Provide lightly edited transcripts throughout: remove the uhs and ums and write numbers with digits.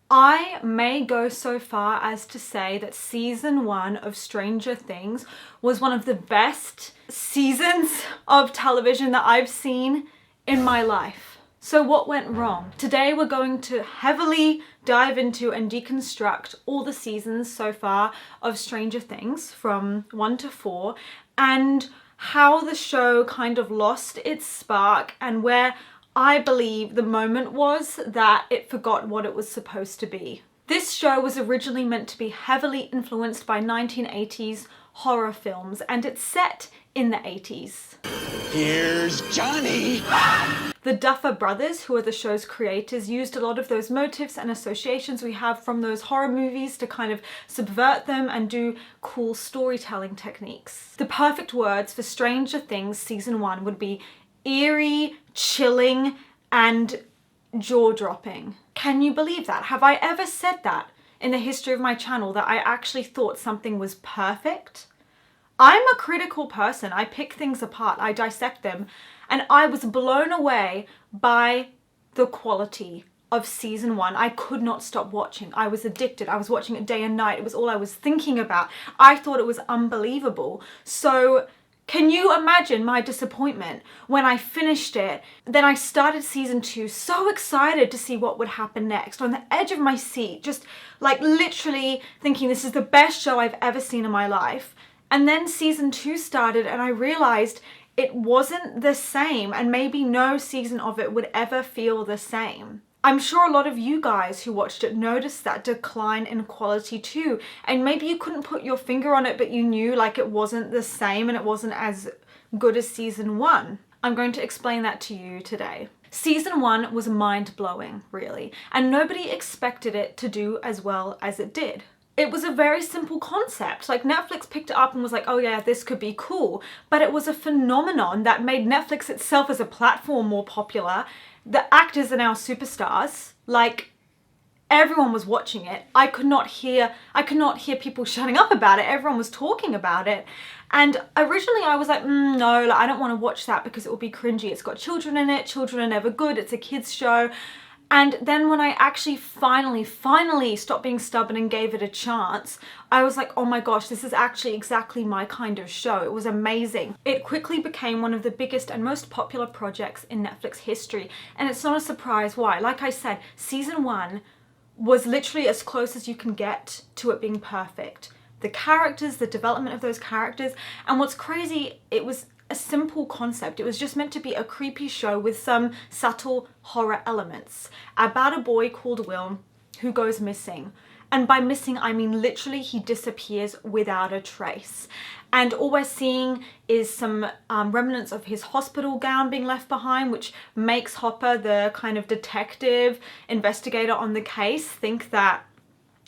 I may go so far as to say that season 1 of Stranger Things was one of the best seasons of television that I've seen in my life. So what went wrong? Today we're going to heavily dive into and deconstruct all the seasons so far of Stranger Things from 1 to 4 and how the show kind of lost its spark and where I believe the moment was that it forgot what it was supposed to be. This show was originally meant to be heavily influenced by 1980s horror films, and it's set in the 80s. Here's Johnny! The Duffer Brothers, who are the show's creators, used a lot of those motifs and associations we have from those horror movies to kind of subvert them and do cool storytelling techniques. The perfect words for Stranger Things season 1 would be eerie, chilling, and jaw-dropping. Can you believe that? Have I ever said that in the history of my channel, that I actually thought something was perfect? I'm a critical person. I pick things apart, I dissect them, and I was blown away by the quality of season 1. I could not stop watching. I was addicted. I was watching it day and night. It was all I was thinking about. I thought it was unbelievable. So can you imagine my disappointment when I finished it? Then I started season 2 so excited to see what would happen next, on the edge of my seat, just like literally thinking this is the best show I've ever seen in my life. And then season 2 started and I realized it wasn't the same, and maybe no season of it would ever feel the same. I'm sure a lot of you guys who watched it noticed that decline in quality too, and maybe you couldn't put your finger on it, but you knew like it wasn't the same and it wasn't as good as season 1. I'm going to explain that to you today. Season 1 was mind-blowing, really, and nobody expected it to do as well as it did. It was a very simple concept. Like, Netflix picked it up and was like, oh yeah, this could be cool, but it was a phenomenon that made Netflix itself as a platform more popular. The actors are now superstars. Like, everyone was watching it. I could not hear people shutting up about it. Everyone was talking about it. And originally I was like, no, like, I don't want to watch that because it will be cringy. It's got children in it. Children are never good. It's a kids show. And then when I actually finally stopped being stubborn and gave it a chance, I was like, oh my gosh, this is actually exactly my kind of show. It was amazing. It quickly became one of the biggest and most popular projects in Netflix history. And it's not a surprise why. Like I said, season 1 was literally as close as you can get to it being perfect. The characters, the development of those characters, and what's crazy, it was a simple concept. It was just meant to be a creepy show with some subtle horror elements about a boy called Will who goes missing. And by missing, I mean literally he disappears without a trace. And all we're seeing is some remnants of his hospital gown being left behind, which makes Hopper, the kind of detective investigator on the case, think that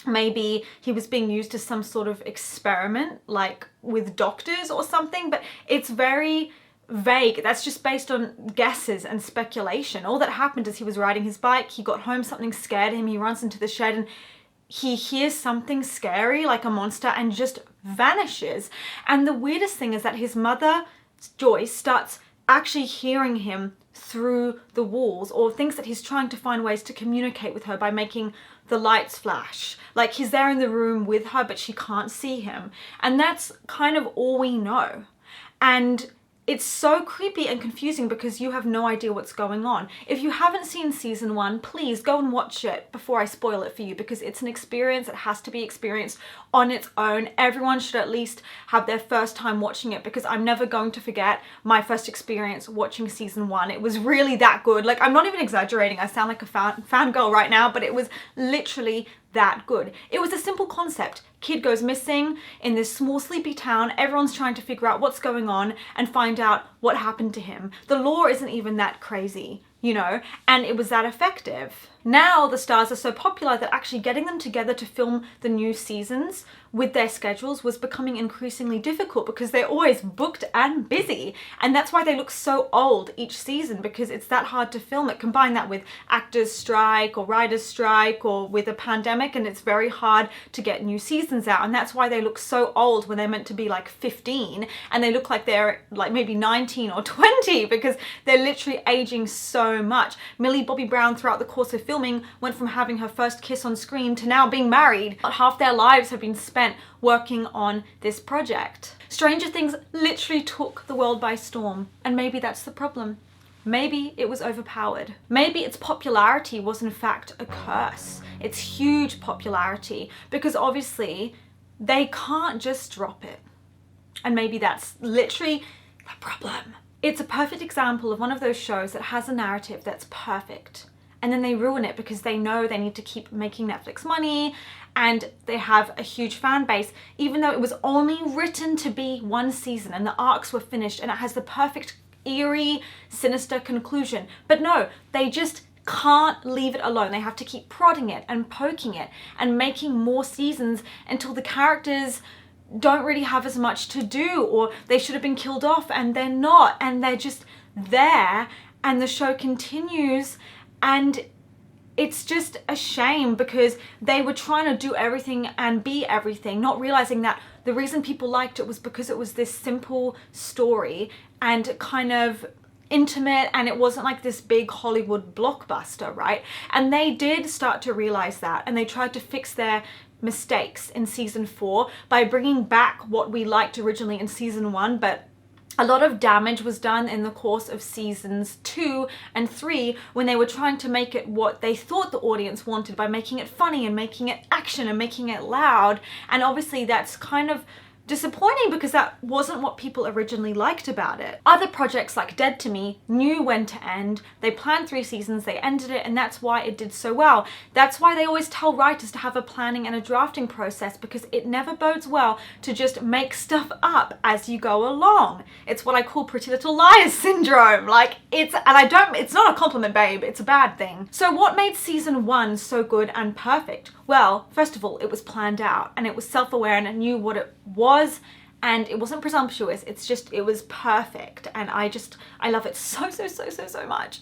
maybe he was being used as some sort of experiment, like with doctors or something, but it's very vague. That's just based on guesses and speculation. All that happened is he was riding his bike, he got home, something scared him, he runs into the shed and he hears something scary, like a monster, and just vanishes. And the weirdest thing is that his mother, Joyce, starts actually hearing him through the walls, or thinks that he's trying to find ways to communicate with her by making the lights flash. Like he's there in the room with her, but she can't see him. And that's kind of all we know. And it's so creepy and confusing because you have no idea what's going on. If you haven't seen season 1, please go and watch it before I spoil it for you, because it's an experience that has to be experienced on its own. Everyone should at least have their first time watching it, because I'm never going to forget my first experience watching season 1. It was really that good. Like, I'm not even exaggerating. I sound like a fangirl right now, but it was literally that good. It was a simple concept. Kid goes missing in this small sleepy town. Everyone's trying to figure out what's going on and find out what happened to him. The lore isn't even that crazy, you know, and it was that effective. Now the stars are so popular that actually getting them together to film the new seasons with their schedules was becoming increasingly difficult, because they're always booked and busy. And that's why they look so old each season, because it's that hard to film it. Combine that with actors' strike or writers' strike or with a pandemic, and it's very hard to get new seasons out. And that's why they look so old when they're meant to be like 15, and they look like they're like maybe 19 or 20, because they're literally aging so much. Millie Bobby Brown throughout the course of filming went from having her first kiss on screen to now being married. Half their lives have been spent working on this project. Stranger Things literally took the world by storm, and maybe that's the problem. Maybe it was overpowered. Maybe its popularity was in fact a curse. Its huge popularity, because obviously they can't just drop it. And maybe that's literally the problem. It's a perfect example of one of those shows that has a narrative that's perfect, and then they ruin it because they know they need to keep making Netflix money and they have a huge fan base, even though it was only written to be one season and the arcs were finished and it has the perfect eerie, sinister conclusion. But no, they just can't leave it alone. They have to keep prodding it and poking it and making more seasons until the characters don't really have as much to do, or they should have been killed off and they're not, and they're just there, and the show continues. And it's just a shame because they were trying to do everything and be everything, not realizing that the reason people liked it was because it was this simple story and kind of intimate, and it wasn't like this big Hollywood blockbuster, right? And they did start to realize that, and they tried to fix their mistakes in season 4 by bringing back what we liked originally in season 1, but a lot of damage was done in the course of seasons 2 and 3 when they were trying to make it what they thought the audience wanted by making it funny and making it action and making it loud. And obviously that's kind of disappointing because that wasn't what people originally liked about it. Other projects like Dead to Me knew when to end. They planned 3 seasons, they ended it, and that's why it did so well. That's why they always tell writers to have a planning and a drafting process, because it never bodes well to just make stuff up as you go along. It's what I call Pretty Little Liars syndrome. Like, it's not a compliment, babe, it's a bad thing. So what made season 1 so good and perfect? Well, first of all, it was planned out and it was self-aware and it knew what it was, and it wasn't presumptuous. It was perfect, and I love it so much.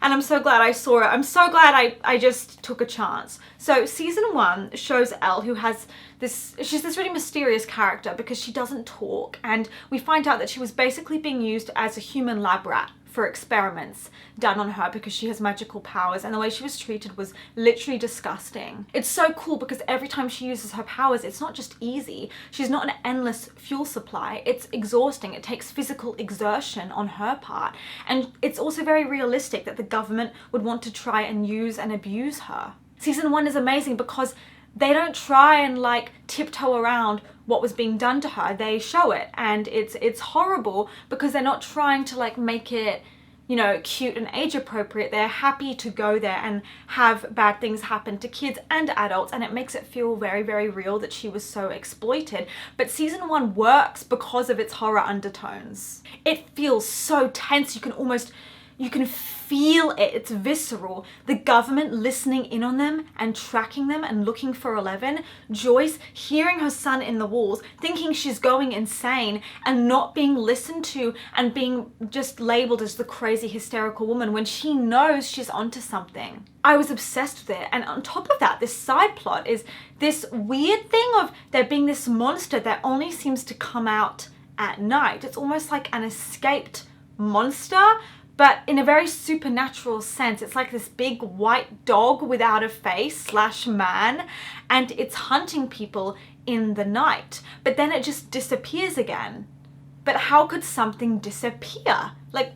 And I'm so glad I saw it. I'm so glad I just took a chance. So season 1 shows Elle, who has she's this really mysterious character because she doesn't talk, and we find out that she was basically being used as a human lab rat for experiments done on her because she has magical powers, and the way she was treated was literally disgusting. It's so cool because every time she uses her powers, it's not just easy. She's not an endless fuel supply. It's exhausting. It takes physical exertion on her part. And it's also very realistic that the government would want to try and use and abuse her. Season 1 is amazing because they don't try and like tiptoe around what was being done to her. They show it, and it's horrible because they're not trying to like make it, you know, cute and age appropriate. They're happy to go there and have bad things happen to kids and adults, and it makes it feel very, very real that she was so exploited. But season 1 works because of its horror undertones. It feels so tense. You can feel it. It's visceral. The government listening in on them and tracking them and looking for 11. Joyce hearing her son in the walls, thinking she's going insane and not being listened to and being just labeled as the crazy hysterical woman when she knows she's onto something. I was obsessed with it. And on top of that, this side plot is this weird thing of there being this monster that only seems to come out at night. It's almost like an escaped monster, but in a very supernatural sense. It's like this big white dog without a face / man, and it's hunting people in the night, but then it just disappears again. But how could something disappear? Like,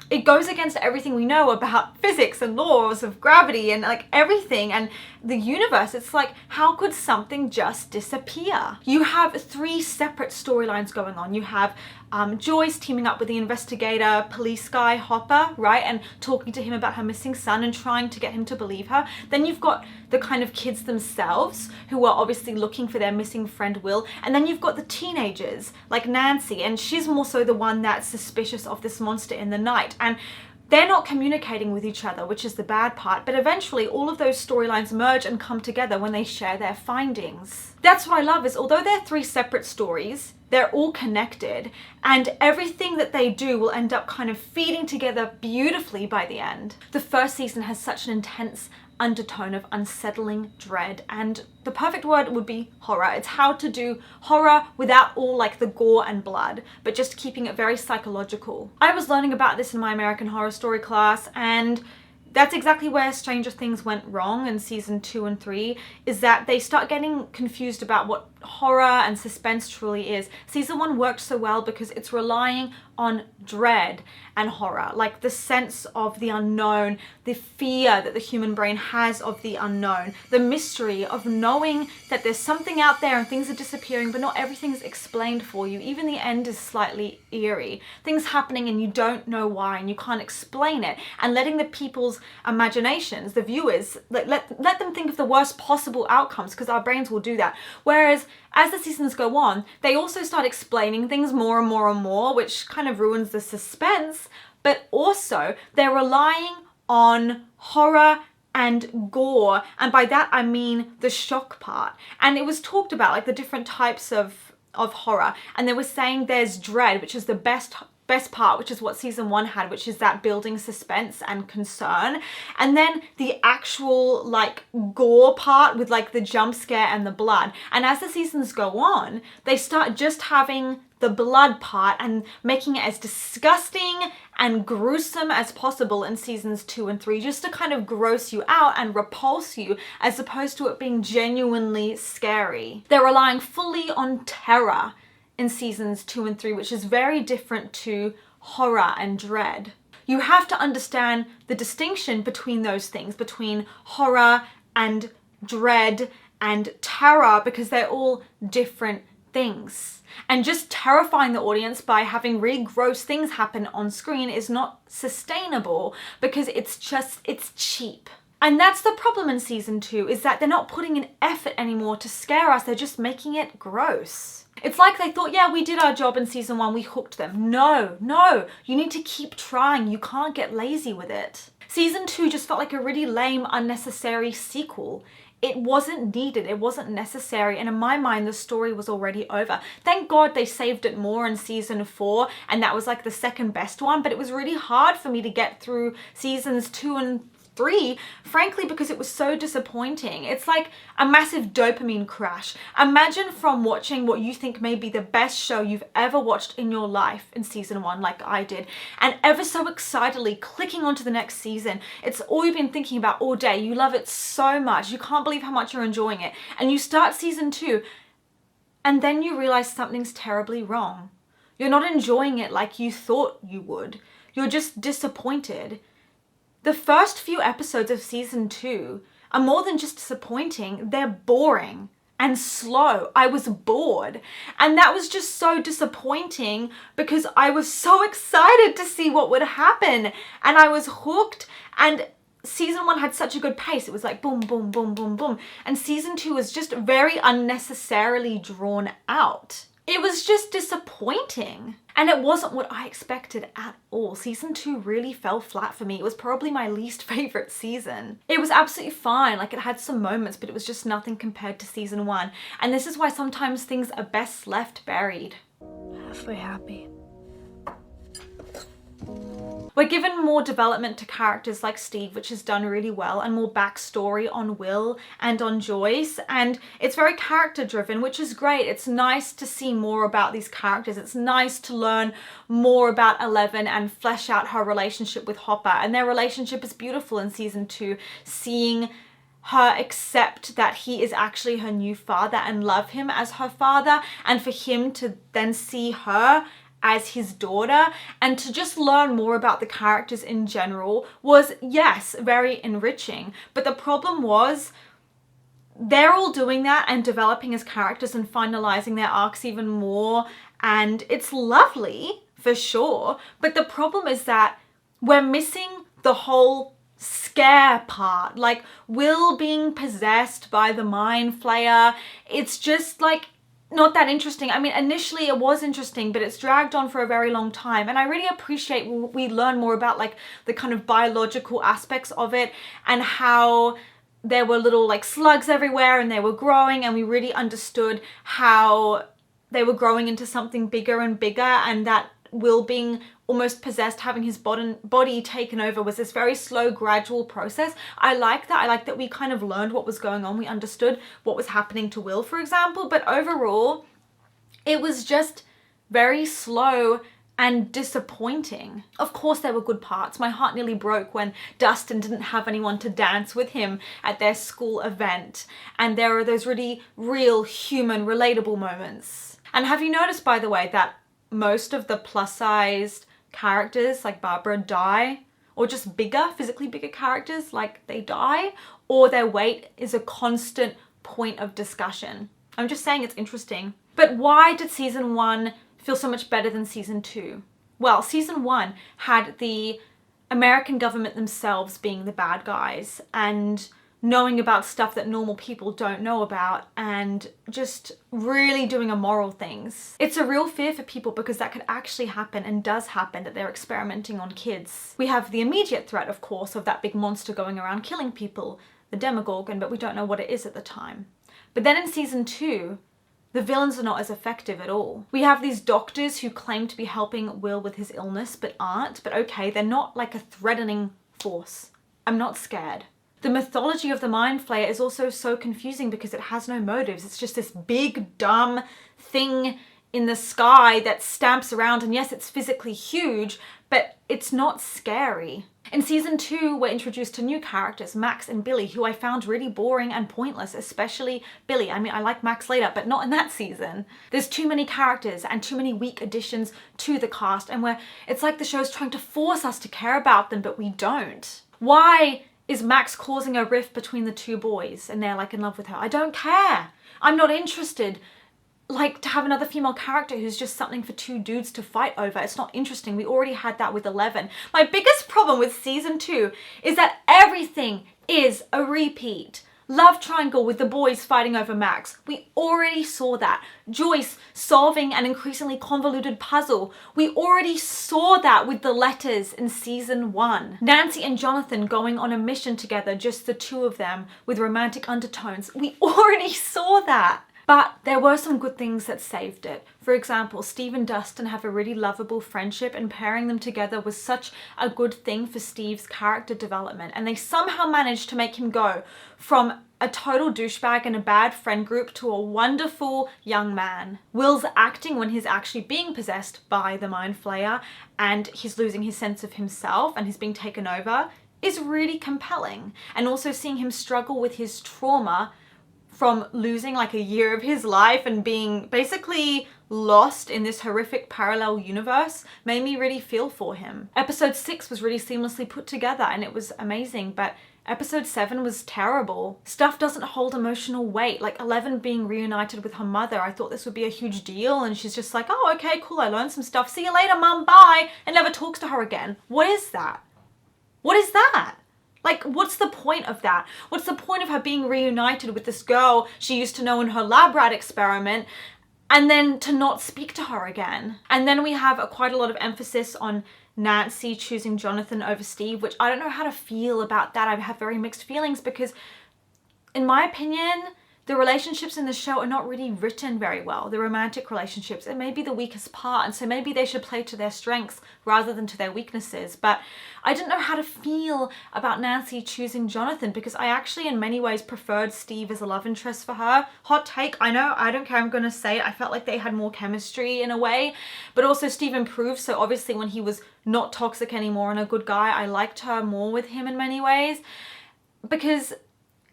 it goes against everything we know about physics and laws of gravity and like everything and the universe. It's like, how could something just disappear? You have 3 separate storylines going on. You have Joyce teaming up with the investigator police guy Hopper, right, and talking to him about her missing son and trying to get him to believe her. Then you've got the kind of kids themselves who are obviously looking for their missing friend Will, and then you've got the teenagers like Nancy, and she's more so the one that's suspicious of this monster in the night, and they're not communicating with each other, which is the bad part. But eventually all of those storylines merge and come together when they share their findings. That's what I love, is although they're 3 separate stories, they're all connected, and everything that they do will end up kind of feeding together beautifully by the end. The first season has such an intense undertone of unsettling dread, and the perfect word would be horror. It's how to do horror without all like the gore and blood, but just keeping it very psychological. I was learning about this in my American Horror Story class, and That's exactly where Stranger Things went wrong in season 2 and 3, is that they start getting confused about what horror and suspense truly is. Season 1 worked so well because it's relying on dread and horror, like the sense of the unknown, the fear that the human brain has of the unknown, the mystery of knowing that there's something out there and things are disappearing, but not everything's explained for you. Even the end is slightly eerie. Things happening and you don't know why and you can't explain it, and letting the people's imaginations, the viewers, let them think of the worst possible outcomes, because our brains will do that. Whereas as the seasons go on, they also start explaining things more and more and more, which kind of ruins the suspense, but also they're relying on horror and gore, and by that I mean the shock part. And it was talked about, like, the different types of horror, and they were saying there's dread, which is the best part, which is what season 1 had, which is that building suspense and concern, and then the actual like gore part with like the jump scare and the blood. And as the seasons go on, they start just having the blood part and making it as disgusting and gruesome as possible in seasons 2 and 3, just to kind of gross you out and repulse you, as opposed to it being genuinely scary. They're relying fully on terror in seasons 2 and 3, which is very different to horror and dread. You have to understand the distinction between those things, between horror and dread and terror, because they're all different things. And just terrifying the audience by having really gross things happen on screen is not sustainable, because it's cheap. And that's the problem in season 2, is that they're not putting in effort anymore to scare us, they're just making it gross. It's like they thought, yeah, we did our job in season 1, we hooked them. No, you need to keep trying, you can't get lazy with it. Season 2 just felt like a really lame, unnecessary sequel. It wasn't needed, it wasn't necessary, and in my mind the story was already over. Thank God they saved it more in season 4, and that was like the second best one, but it was really hard for me to get through seasons 2 and 3, frankly, because it was so disappointing. It's like a massive dopamine crash. Imagine from watching what you think may be the best show you've ever watched in your life in season 1, like I did, and ever so excitedly clicking onto the next season. It's all you've been thinking about all day. You love it so much. You can't believe how much you're enjoying it. And you start season 2, and then you realize something's terribly wrong. You're not enjoying it like you thought you would. You're just disappointed. The first few episodes of season 2 are more than just disappointing, they're boring and slow. I was bored, and that was just so disappointing because I was so excited to see what would happen, and I was hooked. And season 1 had such a good pace. It was like boom, boom, boom, boom, boom, and season 2 was just very unnecessarily drawn out. It was just disappointing. And it wasn't what I expected at all. Season 2 really fell flat for me. It was probably my least favorite season. It was absolutely fine, like it had some moments, but it was just nothing compared to season 1. And this is why sometimes things are best left buried. Halfway happy. We're given more development to characters like Steve, which is done really well, and more backstory on Will and on Joyce, and it's very character driven, which is great. It's nice to see more about these characters. It's nice to learn more about Eleven and flesh out her relationship with Hopper, and their relationship is beautiful in season 2, seeing her accept that he is actually her new father and love him as her father, and for him to then see her as his daughter, and to just learn more about the characters in general was, yes, very enriching. But the problem was they're all doing that and developing as characters and finalizing their arcs even more, and it's lovely for sure, but the problem is that we're missing the whole scare part, like Will being possessed by the mind flayer. It's just like not that interesting. I mean, initially it was interesting, but it's dragged on for a very long time. And I really appreciate we learn more about like the kind of biological aspects of it, and how there were little like slugs everywhere and they were growing, and we really understood how they were growing into something bigger and bigger, and that Will being almost possessed, having his body taken over, was this very slow, gradual process. I like that. I like that we kind of learned what was going on. We understood what was happening to Will, for example, but overall, it was just very slow and disappointing. Of course there were good parts. My heart nearly broke when Dustin didn't have anyone to dance with him at their school event. And there are those really real, human, relatable moments. And have you noticed, by the way, that most of the plus-sized characters like Barbara die? Or just bigger, physically bigger characters, like they die? Or their weight is a constant point of discussion? I'm just saying it's interesting. But why did season 1 feel so much better than season 2? Well, season 1 had the American government themselves being the bad guys and knowing about stuff that normal people don't know about and just really doing immoral things. It's a real fear for people because that could actually happen and does happen, that they're experimenting on kids. We have the immediate threat, of course, of that big monster going around killing people, the Demogorgon, but we don't know what it is at the time. But then in season 2, the villains are not as effective at all. We have these doctors who claim to be helping Will with his illness but aren't. But okay, they're not like a threatening force. I'm not scared. The mythology of the Mind Flayer is also so confusing because it has no motives. It's just this big, dumb thing in the sky that stamps around, and yes, it's physically huge, but it's not scary. In season 2, we're introduced to new characters, Max and Billy, who I found really boring and pointless, especially Billy. I mean, I like Max later, but not in that season. There's too many characters and too many weak additions to the cast, and it's like the show's trying to force us to care about them, but we don't. Why is Max causing a rift between the two boys and they're like in love with her? I don't care. I'm not interested. Like, to have another female character who's just something for two dudes to fight over. It's not interesting. We already had that with 11. My biggest problem with season 2 is that everything is a repeat. Love triangle with the boys fighting over Max. We already saw that. Joyce solving an increasingly convoluted puzzle. We already saw that with the letters in season 1. Nancy and Jonathan going on a mission together, just the two of them with romantic undertones. We already saw that. But there were some good things that saved it. For example, Steve and Dustin have a really lovable friendship, and pairing them together was such a good thing for Steve's character development. And they somehow managed to make him go from a total douchebag and a bad friend group to a wonderful young man. Will's acting when he's actually being possessed by the Mind Flayer and he's losing his sense of himself and he's being taken over is really compelling. And also seeing him struggle with his trauma from losing like a year of his life and being basically lost in this horrific parallel universe made me really feel for him. Episode 6 was really seamlessly put together and it was amazing, but episode 7 was terrible. Stuff doesn't hold emotional weight. Like 11 being reunited with her mother, I thought this would be a huge deal, and she's just like, oh, okay, cool, I learned some stuff. See you later, mum, bye, and never talks to her again. What is that? What is that? Like, what's the point of that? What's the point of her being reunited with this girl she used to know in her lab rat experiment and then to not speak to her again? And then we have quite a lot of emphasis on Nancy choosing Jonathan over Steve, which I don't know how to feel about that. I have very mixed feelings because, in my opinion, the relationships in the show are not really written very well. The romantic relationships, it may be the weakest part, and so maybe they should play to their strengths rather than to their weaknesses. But I didn't know how to feel about Nancy choosing Jonathan because I actually in many ways preferred Steve as a love interest for her. Hot take, I know, I don't care, I'm gonna say it. I felt like they had more chemistry in a way, but also Steve improved, so obviously when he was not toxic anymore and a good guy, I liked her more with him in many ways because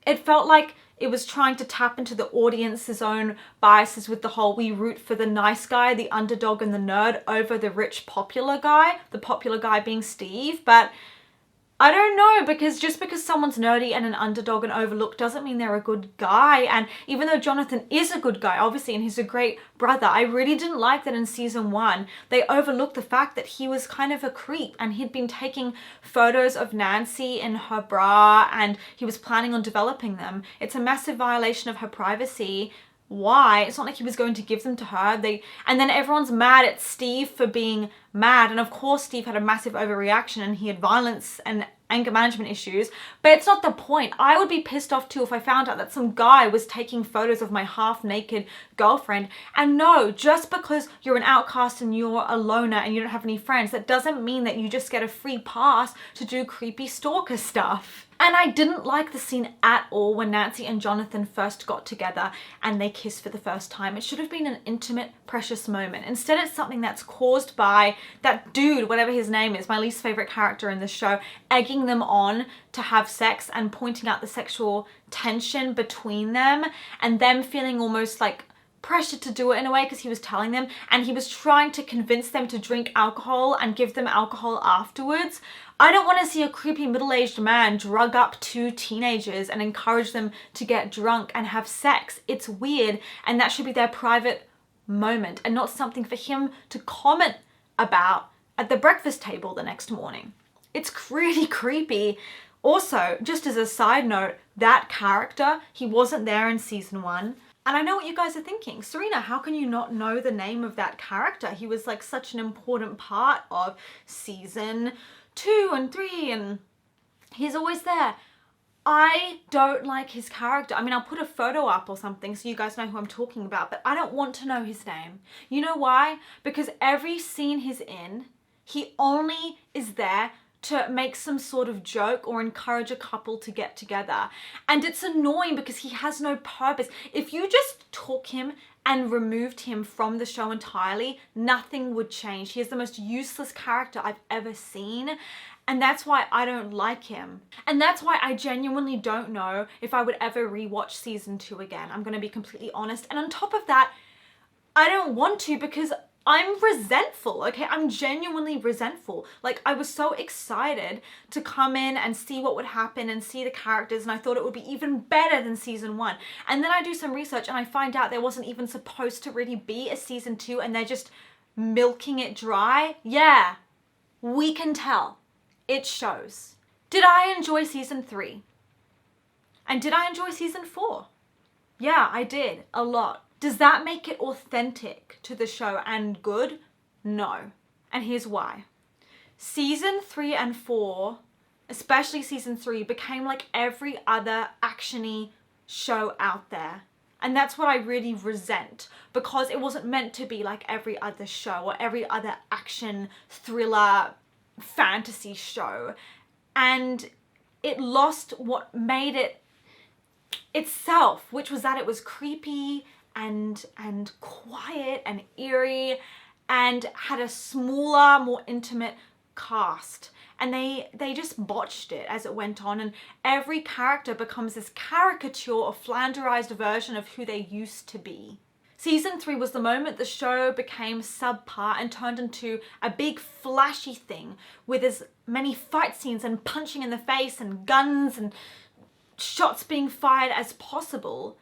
it felt like it was trying to tap into the audience's own biases with the whole we root for the nice guy, the underdog and the nerd over the rich popular guy, the popular guy being Steve. But I don't know, because just because someone's nerdy and an underdog and overlooked doesn't mean they're a good guy. And even though Jonathan is a good guy, obviously, and he's a great brother, I really didn't like that in season 1 they overlooked the fact that he was kind of a creep and he'd been taking photos of Nancy in her bra and he was planning on developing them. It's a massive violation of her privacy. Why? It's not like he was going to give them to her. And then everyone's mad at Steve for being mad. And of course, Steve had a massive overreaction and he had violence and anger management issues, but it's not the point. I would be pissed off too if I found out that some guy was taking photos of my half-naked girlfriend. And no, just because you're an outcast and you're a loner and you don't have any friends, that doesn't mean that you just get a free pass to do creepy stalker stuff. And I didn't like the scene at all when Nancy and Jonathan first got together and they kissed for the first time. It should have been an intimate, precious moment. Instead, it's something that's caused by that dude, whatever his name is, my least favorite character in the show, egging them on to have sex and pointing out the sexual tension between them and them feeling almost like pressured to do it in a way because he was telling them, and he was trying to convince them to drink alcohol and give them alcohol afterwards. I don't want to see a creepy middle-aged man drug up two teenagers and encourage them to get drunk and have sex. It's weird, and that should be their private moment and not something for him to comment about at the breakfast table the next morning. It's really creepy. Also, just as a side note, that character, he wasn't there in season 1. And I know what you guys are thinking. Serena, how can you not know the name of that character? He was like such an important part of season 2 and 3 and he's always there. I don't like his character. I mean, I'll put a photo up or something so you guys know who I'm talking about, but I don't want to know his name. You know why? Because every scene he's in, he only is there to make some sort of joke or encourage a couple to get together. And it's annoying because he has no purpose. If you just took him and removed him from the show entirely, nothing would change. He is the most useless character I've ever seen. And that's why I don't like him. And that's why I genuinely don't know if I would ever rewatch season 2 again. I'm gonna be completely honest. And on top of that, I don't want to because I'm resentful, okay? I'm genuinely resentful. Like, I was so excited to come in and see what would happen and see the characters, and I thought it would be even better than season 1. And then I do some research and I find out there wasn't even supposed to really be a season 2 and they're just milking it dry. Yeah, we can tell. It shows. Did I enjoy season 3? And did I enjoy season 4? Yeah, I did. A lot. Does that make it authentic to the show and good? No. And here's why. Season 3 and 4, especially season 3, became like every other action-y show out there. And that's what I really resent, because it wasn't meant to be like every other show or every other action, thriller, fantasy show. And it lost what made it itself, which was that it was creepy and quiet and eerie and had a smaller, more intimate cast. And they just botched it as it went on, and every character becomes this caricature or flanderized version of who they used to be. Season 3 was the moment the show became subpar and turned into a big flashy thing with as many fight scenes and punching in the face and guns and shots being fired as possible.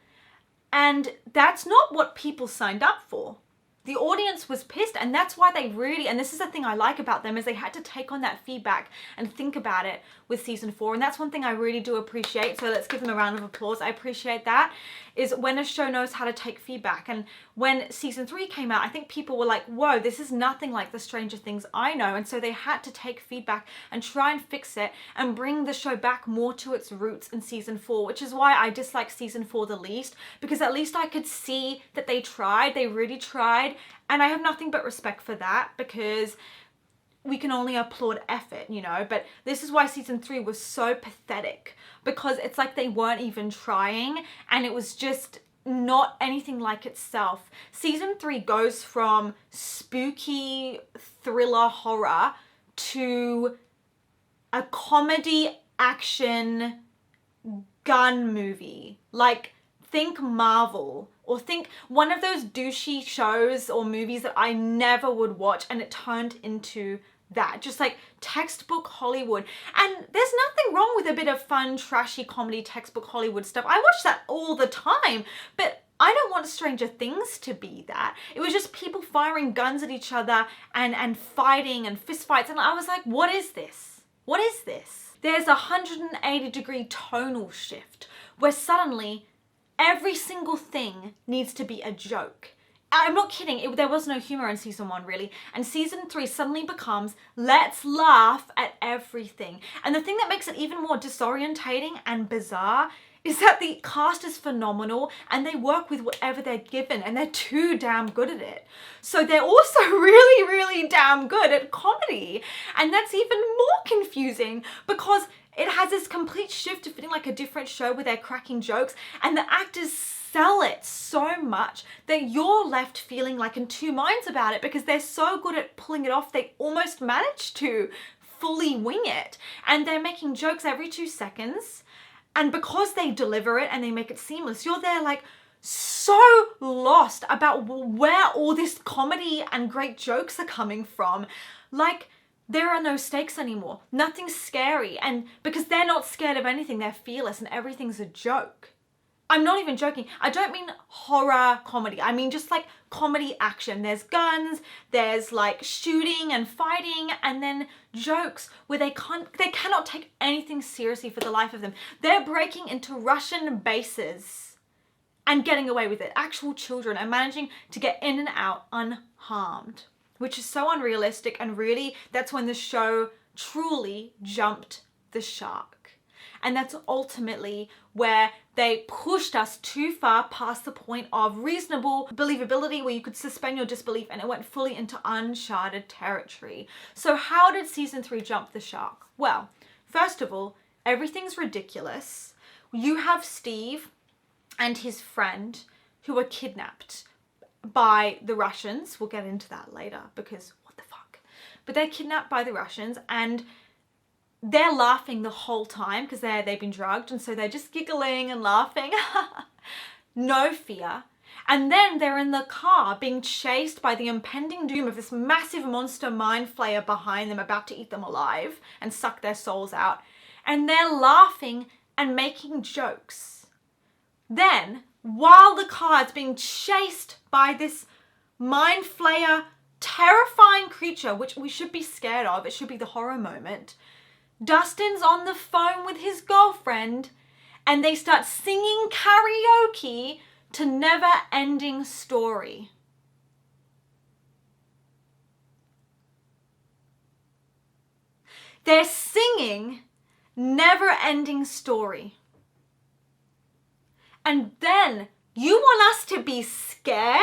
And that's not what people signed up for. The audience was pissed, and that's why they really, and this is the thing I like about them, is they had to take on that feedback and think about it with season 4. And that's one thing I really do appreciate. So let's give them a round of applause. I appreciate that, is when a show knows how to take feedback. And when season 3 came out, I think people were like, whoa, this is nothing like the Stranger Things I know. And so they had to take feedback and try and fix it and bring the show back more to its roots in season 4, which is why I dislike season 4 the least, because at least I could see that they tried, they really tried. And I have nothing but respect for that, because we can only applaud effort, you know. But this is why season 3 was so pathetic, because it's like they weren't even trying and it was just not anything like itself. Season 3 goes from spooky thriller horror to a comedy action gun movie. Like, think Marvel, or think one of those douchey shows or movies that I never would watch, and it turned into that. Just like textbook Hollywood. And there's nothing wrong with a bit of fun, trashy comedy, textbook Hollywood stuff. I watch that all the time, but I don't want Stranger Things to be that. It was just people firing guns at each other and fighting and fist fights. And I was like, what is this? What is this? There's a 180-degree tonal shift where suddenly every single thing needs to be a joke. I'm not kidding, there was no humor in season 1 really. And season 3 suddenly becomes, let's laugh at everything. And the thing that makes it even more disorientating and bizarre is that the cast is phenomenal and they work with whatever they're given, and they're too damn good at it. So they're also really, really damn good at comedy. And that's even more confusing, because It has this complete shift to feeling like a different show where they're cracking jokes, and the actors sell it so much that you're left feeling like in two minds about it because they're so good at pulling it off. They almost manage to fully wing it, and they're making jokes every 2 seconds, and because they deliver it and they make it seamless, you're there like so lost about where all this comedy and great jokes are coming from. Like, there are no stakes anymore. Nothing's scary, and because they're not scared of anything, they're fearless and everything's a joke. I'm not even joking. I don't mean horror comedy. I mean just like comedy action. There's guns, there's like shooting and fighting, and then jokes where they cannot take anything seriously for the life of them. They're breaking into Russian bases and getting away with it. Actual children are managing to get in and out unharmed, which is so unrealistic, and really that's when the show truly jumped the shark. And that's ultimately where they pushed us too far past the point of reasonable believability where you could suspend your disbelief, and it went fully into uncharted territory. So how did season 3 jump the shark? Well, first of all, everything's ridiculous. You have Steve and his friend who are kidnapped by the Russians. We'll get into that later because what the fuck. But they're kidnapped by the Russians, and they're laughing the whole time because they've been drugged, and so they're just giggling and laughing. No fear. And then they're in the car being chased by the impending doom of this massive monster mind flayer behind them, about to eat them alive and suck their souls out. And they're laughing and making jokes. Then, while the car is being chased by this mind flayer, terrifying creature, which we should be scared of, it should be the horror moment, Dustin's on the phone with his girlfriend, and they start singing karaoke to Never Ending Story. They're singing Never Ending Story. And then you want us to be scared?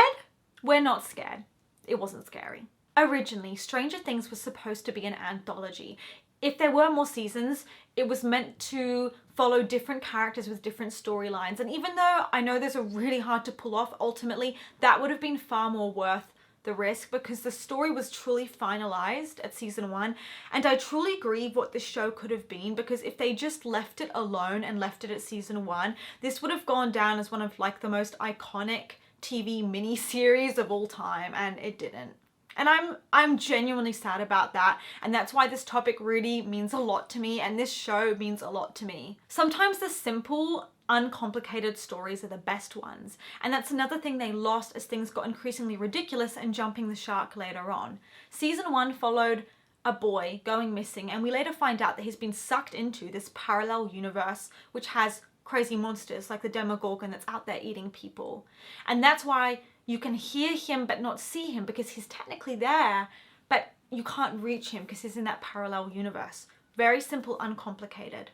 We're not scared. It wasn't scary. Originally, Stranger Things was supposed to be an anthology. If there were more seasons, it was meant to follow different characters with different storylines. And even though I know those are really hard to pull off, ultimately, that would have been far more worth the risk because the story was truly finalized at season 1. And I truly grieve what this show could have been, because if they just left it alone and left it at season 1, this would have gone down as one of like the most iconic TV miniseries of all time, and it didn't. And I'm genuinely sad about that, and that's why this topic really means a lot to me, and this show means a lot to me. Sometimes the simple, uncomplicated stories are the best ones, and that's another thing they lost as things got increasingly ridiculous and jumping the shark later on. Season 1 followed a boy going missing, and we later find out that he's been sucked into this parallel universe which has crazy monsters like the Demogorgon that's out there eating people. And that's why you can hear him but not see him, because he's technically there, but you can't reach him because he's in that parallel universe. Very simple, uncomplicated.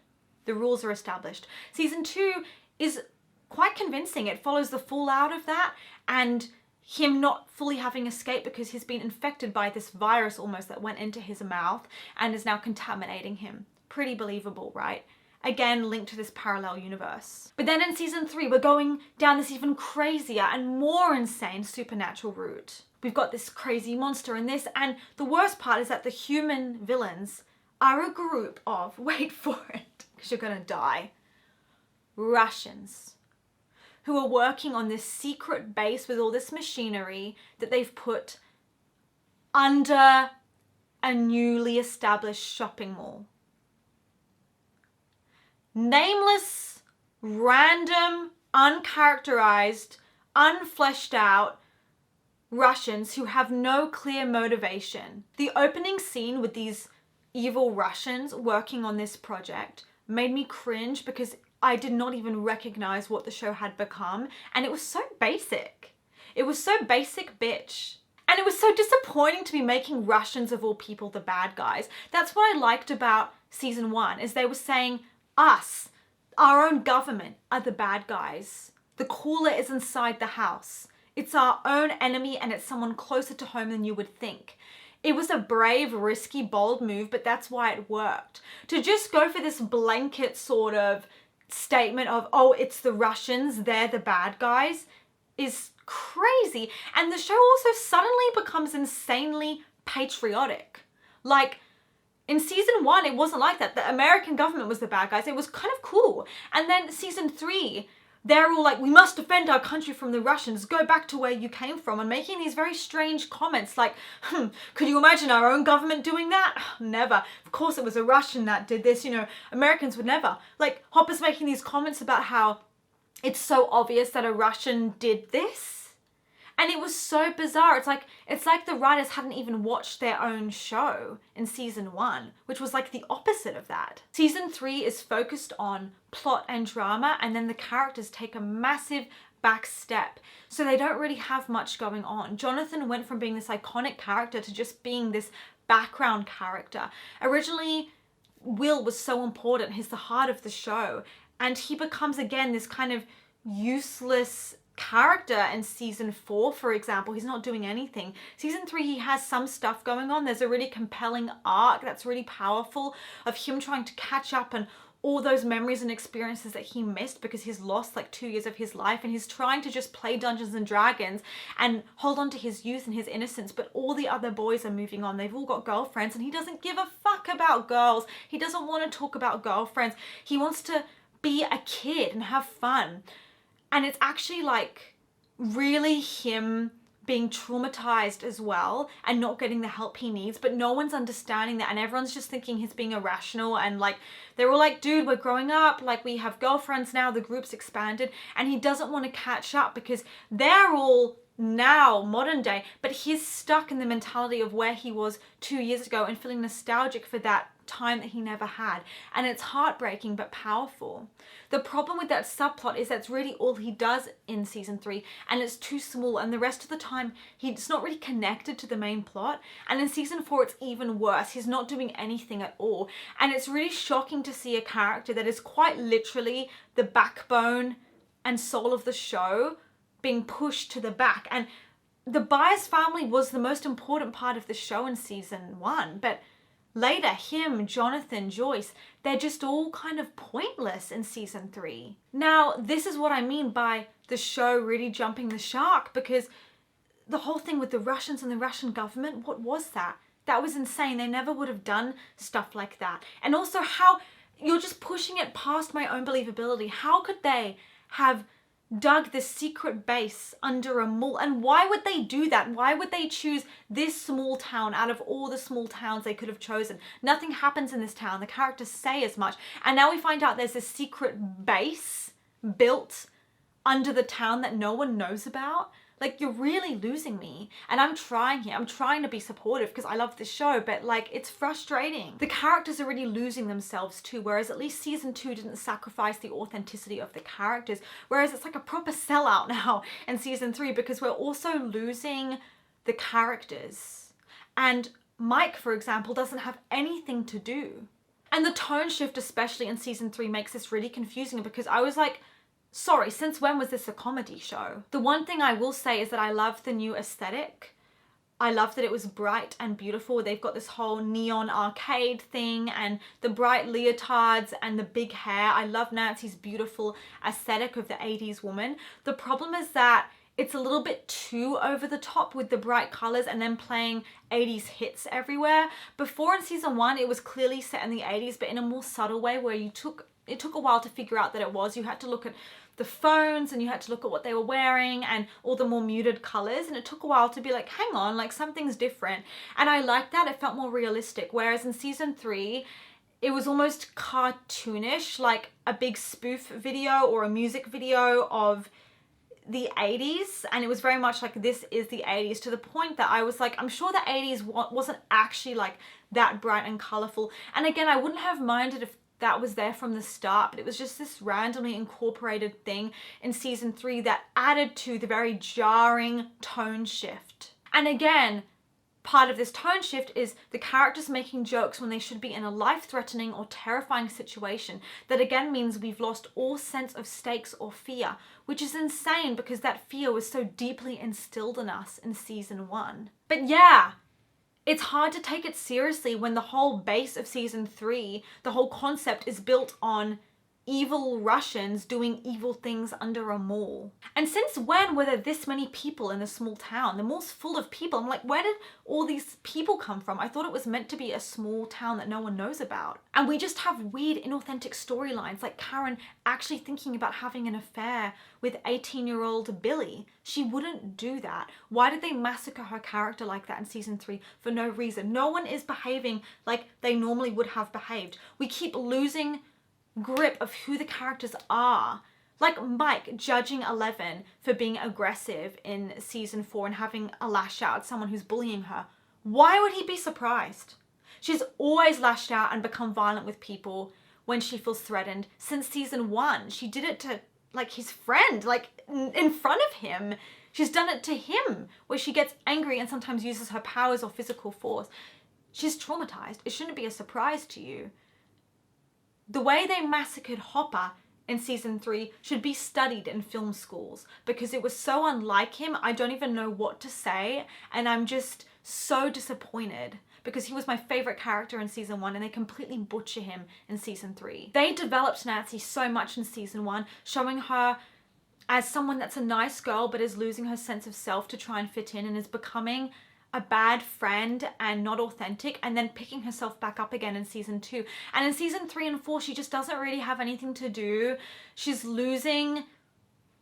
The rules are established. Season 2 is quite convincing. It follows the fallout of that and him not fully having escaped because he's been infected by this virus almost that went into his mouth and is now contaminating him. Pretty believable, right? Again, linked to this parallel universe. But then in season 3, we're going down this even crazier and more insane supernatural route. We've got this crazy monster in this, and the worst part is that the human villains are a group of, wait for it, because you're gonna die, Russians, who are working on this secret base with all this machinery that they've put under a newly established shopping mall. Nameless, random, uncharacterized, unfleshed out Russians who have no clear motivation. The opening scene with these evil Russians working on this project made me cringe because I did not even recognize what the show had become, and it was so basic. It was so basic bitch. And it was so disappointing to be making Russians of all people the bad guys. That's what I liked about season 1, is they were saying, us, our own government, are the bad guys. The cooler is inside the house. It's our own enemy, and it's someone closer to home than you would think. It was a brave, risky, bold move, but that's why it worked. To just go for this blanket sort of statement of, oh, it's the Russians, they're the bad guys, is crazy. And the show also suddenly becomes insanely patriotic. Like, in season 1, it wasn't like that. The American government was the bad guys. It was kind of cool. And then season 3, they're all like, we must defend our country from the Russians. Go back to where you came from, and making these very strange comments like, could you imagine our own government doing that? Never. Of course it was a Russian that did this. You know, Americans would never. Like, Hopper's making these comments about how it's so obvious that a Russian did this. And it was so bizarre. It's like the writers hadn't even watched their own show in season 1, which was like the opposite of that. Season 3 is focused on plot and drama, and then the characters take a massive back step. So they don't really have much going on. Jonathan went from being this iconic character to just being this background character. Originally, Will was so important. He's the heart of the show. And he becomes, again, this kind of useless character in season 4, for example. He's not doing anything. Season 3, he has some stuff going on. There's a really compelling arc that's really powerful of him trying to catch up and all those memories and experiences that he missed because he's lost like 2 years of his life, and he's trying to just play Dungeons and Dragons and hold on to his youth and his innocence, but all the other boys are moving on. They've all got girlfriends, and he doesn't give a fuck about girls. He doesn't want to talk about girlfriends. He wants to be a kid and have fun. And it's actually like really him being traumatized as well and not getting the help he needs, but no one's understanding that, and everyone's just thinking he's being irrational, and like they're all like, dude, we're growing up, like we have girlfriends now, the group's expanded, and he doesn't want to catch up because they're all now modern day, but he's stuck in the mentality of where he was 2 years ago and feeling nostalgic for that time that he never had. And it's heartbreaking but powerful. The problem with that subplot is that's really all he does in season 3, and it's too small, and the rest of the time he's not really connected to the main plot. And in season 4 it's even worse. He's not doing anything at all, and it's really shocking to see a character that is quite literally the backbone and soul of the show being pushed to the back. And the Byers family was the most important part of the show in season 1, but later, him, Jonathan, Joyce, they're just all kind of pointless in season 3. Now, this is what I mean by the show really jumping the shark, because the whole thing with the Russians and the Russian government, what was that? That was insane. They never would have done stuff like that. And also how you're just pushing it past my own believability. How could they have dug this secret base under a mall? And why would they do that? Why would they choose this small town out of all the small towns they could have chosen? Nothing happens in this town. The characters say as much. And now we find out there's a secret base built under the town that no one knows about. Like, you're really losing me. And I'm trying here. I'm trying to be supportive because I love this show, but like, it's frustrating. The characters are really losing themselves too, whereas at least season 2 didn't sacrifice the authenticity of the characters, whereas it's like a proper sellout now in season 3 because we're also losing the characters. And Mike, for example, doesn't have anything to do. And the tone shift, especially in season 3, makes this really confusing because I was like, sorry, since when was this a comedy show? The one thing I will say is that I love the new aesthetic. I love that it was bright and beautiful. They've got this whole neon arcade thing and the bright leotards and the big hair. I love Nancy's beautiful aesthetic of the 80s woman. The problem is that it's a little bit too over the top with the bright colors and then playing 80s hits everywhere. Before in season 1, it was clearly set in the 80s, but in a more subtle way where it took a while to figure out that it was. You had to look at the phones and you had to look at what they were wearing and all the more muted colors, and it took a while to be like, hang on, like something's different. And I liked that. It felt more realistic. Whereas in season 3, it was almost cartoonish, like a big spoof video or a music video of the 80s, and it was very much like, this is the 80s, to the point that I was like, I'm sure the 80s wasn't actually like that bright and colorful. And again, I wouldn't have minded if that was there from the start, but it was just this randomly incorporated thing in season 3 that added to the very jarring tone shift. And again, part of this tone shift is the characters making jokes when they should be in a life-threatening or terrifying situation. That again means we've lost all sense of stakes or fear, which is insane because that fear was so deeply instilled in us in season 1. But yeah, It's hard to take it seriously when the whole base of season 3, the whole concept is built on evil Russians doing evil things under a mall. And since when were there this many people in a small town? The mall's full of people. I'm like, where did all these people come from? I thought it was meant to be a small town that no one knows about. And we just have weird, inauthentic storylines, like Karen actually thinking about having an affair with 18-year-old Billy. She wouldn't do that. Why did they massacre her character like that in season 3 for no reason? No one is behaving like they normally would have behaved. We keep losing grip of who the characters are. Like Mike judging 11 for being aggressive in season 4 and having a lash out at someone who's bullying her. Why would he be surprised? She's always lashed out and become violent with people when she feels threatened. Since season 1, she did it to like his friend, like in front of him. She's done it to him where she gets angry and sometimes uses her powers or physical force. She's traumatized. It shouldn't be a surprise to you. The way they massacred Hopper in season 3 should be studied in film schools because it was so unlike him. I don't even know what to say, and I'm just so disappointed because he was my favorite character in season 1 and they completely butcher him in season 3. They developed Nancy so much in season 1, showing her as someone that's a nice girl but is losing her sense of self to try and fit in and is becoming a bad friend and not authentic, and then picking herself back up again in season 2. And in season 3 and 4, she just doesn't really have anything to do. She's losing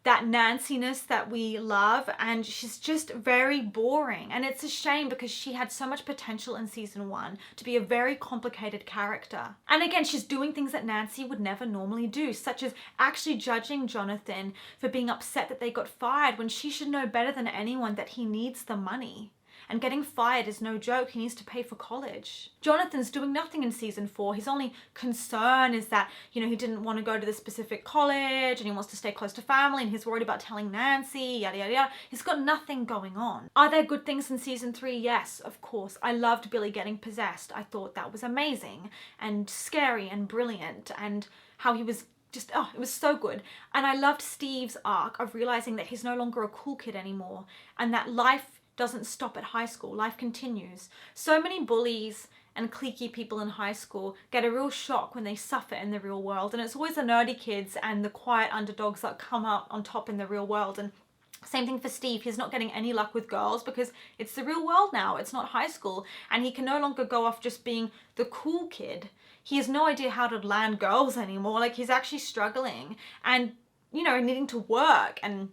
that Nancy-ness that we love, and she's just very boring. And it's a shame because she had so much potential in season 1 to be a very complicated character. And again, she's doing things that Nancy would never normally do, such as actually judging Jonathan for being upset that they got fired when she should know better than anyone that he needs the money. And getting fired is no joke. He needs to pay for college. Jonathan's doing nothing in season 4. His only concern is that, you know, he didn't want to go to the specific college and he wants to stay close to family and he's worried about telling Nancy, yada, yada, yada. He's got nothing going on. Are there good things in season 3? Yes, of course. I loved Billy getting possessed. I thought that was amazing and scary and brilliant, and how he was just, oh, it was so good. And I loved Steve's arc of realizing that he's no longer a cool kid anymore and that life doesn't stop at high school. Life continues. So many bullies and cliquey people in high school get a real shock when they suffer in the real world, and it's always the nerdy kids and the quiet underdogs that come out on top in the real world. And same thing for Steve. He's not getting any luck with girls because it's the real world now. It's not high school, and he can no longer go off just being the cool kid. He has no idea how to land girls anymore. Like, he's actually struggling and, you know, needing to work and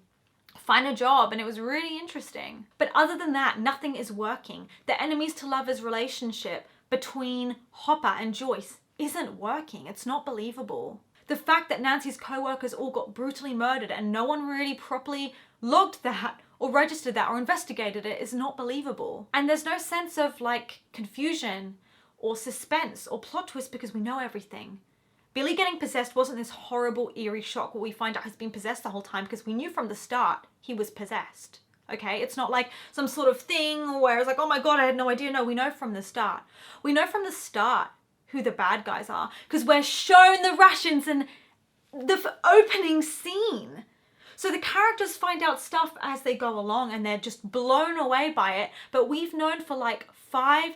find a job, and it was really interesting. But other than that, nothing is working. The enemies to lovers relationship between Hopper and Joyce isn't working. It's not believable. The fact that Nancy's co-workers all got brutally murdered and no one really properly logged that or registered that or investigated it is not believable. And there's no sense of like confusion or suspense or plot twist because we know everything. Billy getting possessed wasn't this horrible, eerie shock where we find out he's been possessed the whole time, because we knew from the start he was possessed. Okay? It's not like some sort of thing where it's like, oh my God, I had no idea. No, we know from the start. We know from the start who the bad guys are because we're shown the Russians in the opening scene. So the characters find out stuff as they go along and they're just blown away by it. But we've known for like 5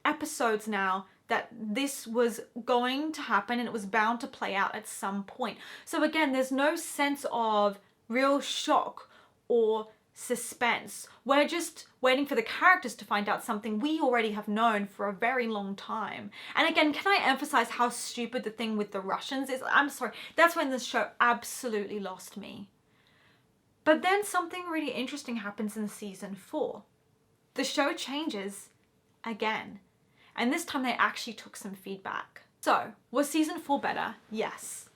episodes now that this was going to happen and it was bound to play out at some point. So again, there's no sense of real shock or suspense. We're just waiting for the characters to find out something we already have known for a very long time. And again, can I emphasize how stupid the thing with the Russians is? I'm sorry, that's when this show absolutely lost me. But then something really interesting happens in season 4. The show changes again. And this time they actually took some feedback. So, was season 4 better? Yes.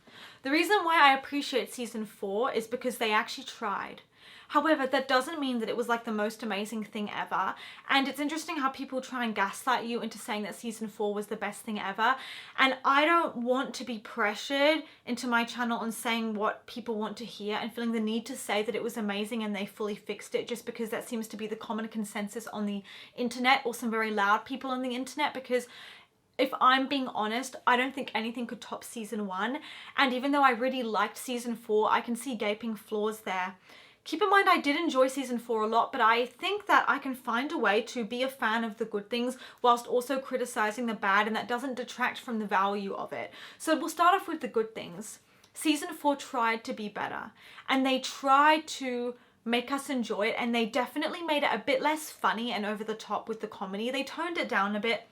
The reason why I appreciate season 4 is because they actually tried. However, that doesn't mean that it was like the most amazing thing ever. And it's interesting how people try and gaslight you into saying that season 4 was the best thing ever. And I don't want to be pressured into my channel and saying what people want to hear and feeling the need to say that it was amazing and they fully fixed it just because that seems to be the common consensus on the internet or some very loud people on the internet, because if I'm being honest, I don't think anything could top season 1. And even though I really liked season 4, I can see gaping flaws there. Keep in mind, I did enjoy season 4 a lot, but I think that I can find a way to be a fan of the good things whilst also criticizing the bad, and that doesn't detract from the value of it. So we'll start off with the good things. Season 4 tried to be better, and they tried to make us enjoy it, and they definitely made it a bit less funny and over the top with the comedy. They toned it down a bit,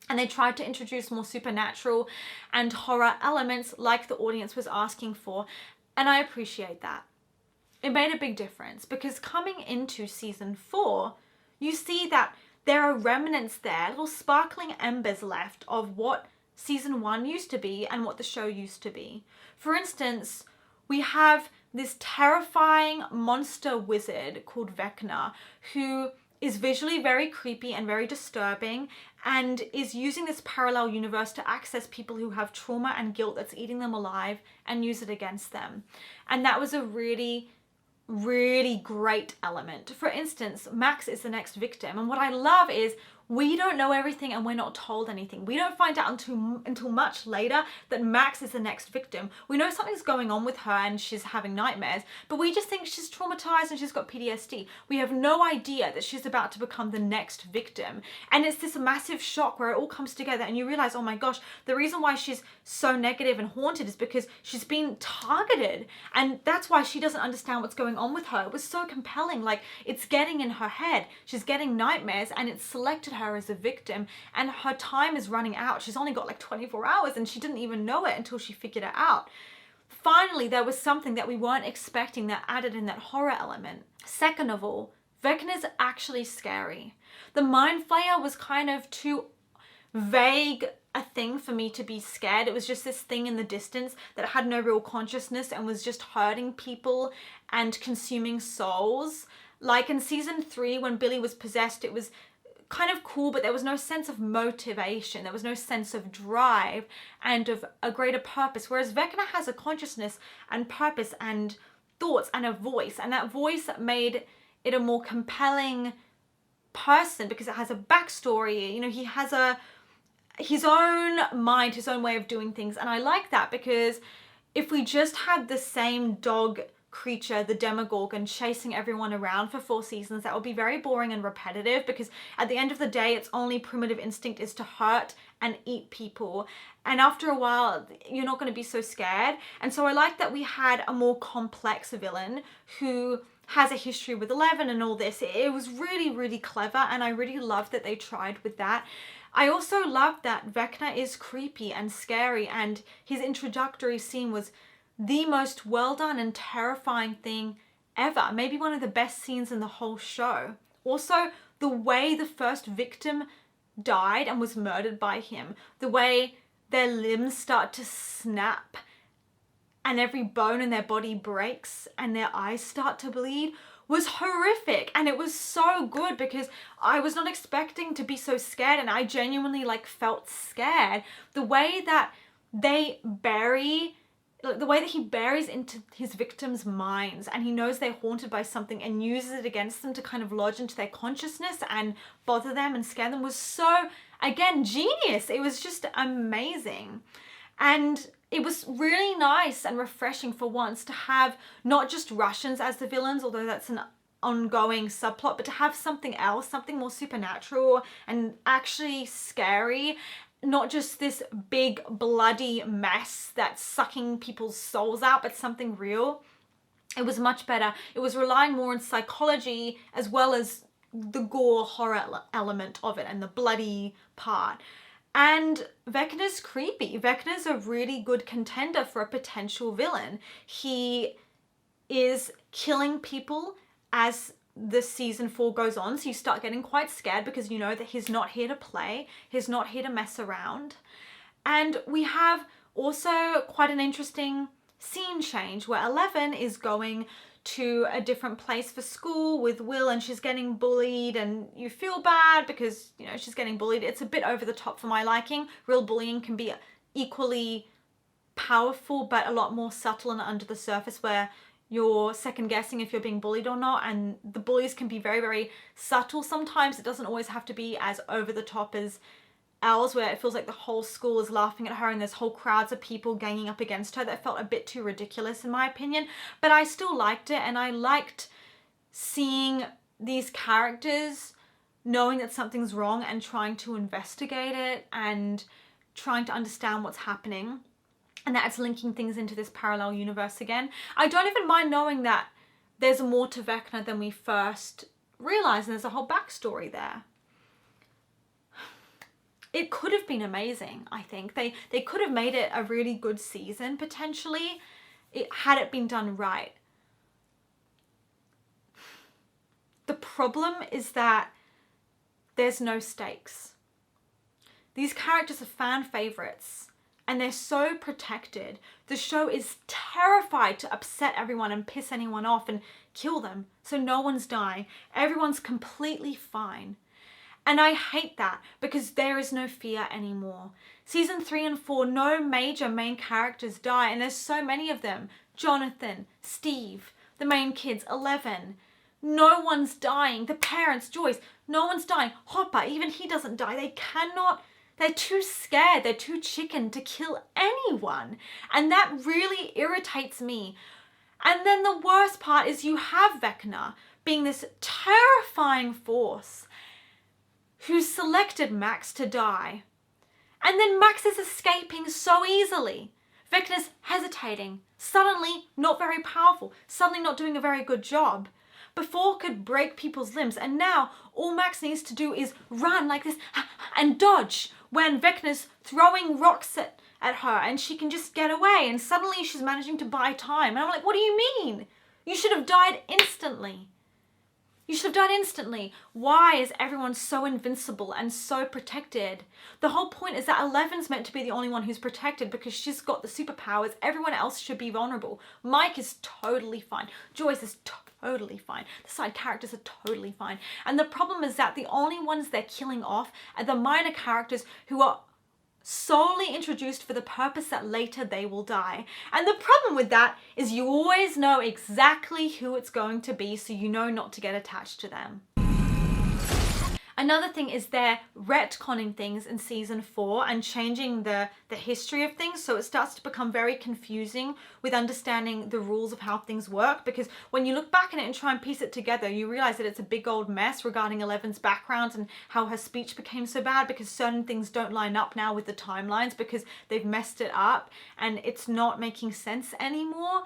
and they tried to introduce more supernatural and horror elements like the audience was asking for, and I appreciate that. It made a big difference, because coming into season 4, you see that there are remnants there, little sparkling embers left of what season 1 used to be and what the show used to be. For instance, we have this terrifying monster wizard called Vecna, who is visually very creepy and very disturbing, and is using this parallel universe to access people who have trauma and guilt that's eating them alive and use it against them. And that was a really great element. For instance, Max is the next victim, and what I love is we don't know everything and we're not told anything. We don't find out until much later that Max is the next victim. We know something's going on with her and she's having nightmares, but we just think she's traumatized and she's got PTSD. We have no idea that she's about to become the next victim. And it's this massive shock where it all comes together and you realize, oh my gosh, the reason why she's so negative and haunted is because she's been targeted. And that's why she doesn't understand what's going on with her. It was so compelling. Like, it's getting in her head. She's getting nightmares, and it's selected her as a victim, and her time is running out. She's only got like 24 hours and she didn't even know it until she figured it out. Finally, there was something that we weren't expecting that added in that horror element. Second of all, Vecna's actually scary. The Mind Flayer was kind of too vague a thing for me to be scared. It was just this thing in the distance that had no real consciousness and was just hurting people and consuming souls. Like in season 3, when Billy was possessed, it was kind of cool, but there was no sense of motivation. There was no sense of drive and of a greater purpose. Whereas Vecna has a consciousness and purpose and thoughts and a voice, and that voice made it a more compelling person because it has a backstory. You know, he has his own mind, his own way of doing things, and I like that, because if we just had the same dog creature, the Demogorgon, chasing everyone around for 4 seasons, that would be very boring and repetitive, because at the end of the day, its only primitive instinct is to hurt and eat people. And after a while, you're not going to be so scared. And so I like that we had a more complex villain who has a history with 11 and all this. It was really clever, and I really loved that they tried with that. I also loved that Vecna is creepy and scary, and his introductory scene was the most well done and terrifying thing ever. Maybe one of the best scenes in the whole show. Also, the way the first victim died and was murdered by him, the way their limbs start to snap and every bone in their body breaks and their eyes start to bleed, was horrific. And it was so good, because I was not expecting to be so scared, and I genuinely felt scared. The way that he buries into his victims' minds, and he knows they're haunted by something and uses it against them to kind of lodge into their consciousness and bother them and scare them, was so, again, genius. It was just amazing. And it was really nice and refreshing for once to have not just Russians as the villains, although that's an ongoing subplot, but to have something else, something more supernatural and actually scary. Not just this big bloody mess that's sucking people's souls out, but something real. It was much better. It was relying more on psychology as well as the gore horror element of it and the bloody part. And Vecna's creepy. Vecna's a really good contender for a potential villain. He is killing people as the season 4 goes on, so you start getting quite scared because you know that he's not here to play, he's not here to mess around. And we have also quite an interesting scene change where 11 is going to a different place for school with Will, and she's getting bullied, and you feel bad because, you know, she's getting bullied. It's a bit over the top for my liking. Real bullying can be equally powerful, but a lot more subtle and under the surface, where you're second guessing if you're being bullied or not, and the bullies can be very subtle sometimes. It doesn't always have to be as over the top as Els, where it feels like the whole school is laughing at her and there's whole crowds of people ganging up against her. That felt a bit too ridiculous in my opinion, but I still liked it, and I liked seeing these characters knowing that something's wrong and trying to investigate it and trying to understand what's happening, and that it's linking things into this parallel universe again. I don't even mind knowing that there's more to Vecna than we first realized, and there's a whole backstory there. It could have been amazing, I think. They could have made it a really good season, potentially, had it been done right. The problem is that there's no stakes. These characters are fan favorites and they're so protected. The show is terrified to upset everyone and piss anyone off and kill them, so no one's dying. Everyone's completely fine. And I hate that because there is no fear anymore. Season 3 and 4, no major main characters die, and there's so many of them. Jonathan, Steve, the main kids, 11. No one's dying. The parents, Joyce, no one's dying. Hopper, even he doesn't die. They're too scared. They're too chicken to kill anyone. And that really irritates me. And then the worst part is you have Vecna being this terrifying force who selected Max to die. And then Max is escaping so easily. Vecna's hesitating, suddenly not very powerful, suddenly not doing a very good job. Before could break people's limbs, and now all Max needs to do is run like this and dodge when Vecna's throwing rocks at her and she can just get away, and suddenly she's managing to buy time. And I'm like, what do you mean? You should have died instantly. You should have died instantly. Why is everyone so invincible and so protected? The whole point is that 11's meant to be the only one who's protected because she's got the superpowers. Everyone else should be vulnerable. Mike is totally fine. Joyce is totally fine. The side characters are totally fine. And the problem is that the only ones they're killing off are the minor characters who are solely introduced for the purpose that later they will die. And the problem with that is you always know exactly who it's going to be, so you know not to get attached to them. Another thing is they're retconning things in season 4 and changing the history of things, so it starts to become very confusing with understanding the rules of how things work, because when you look back at it and try and piece it together, you realize that it's a big old mess regarding 11's background and how her speech became so bad because certain things don't line up now with the timelines because they've messed it up and it's not making sense anymore.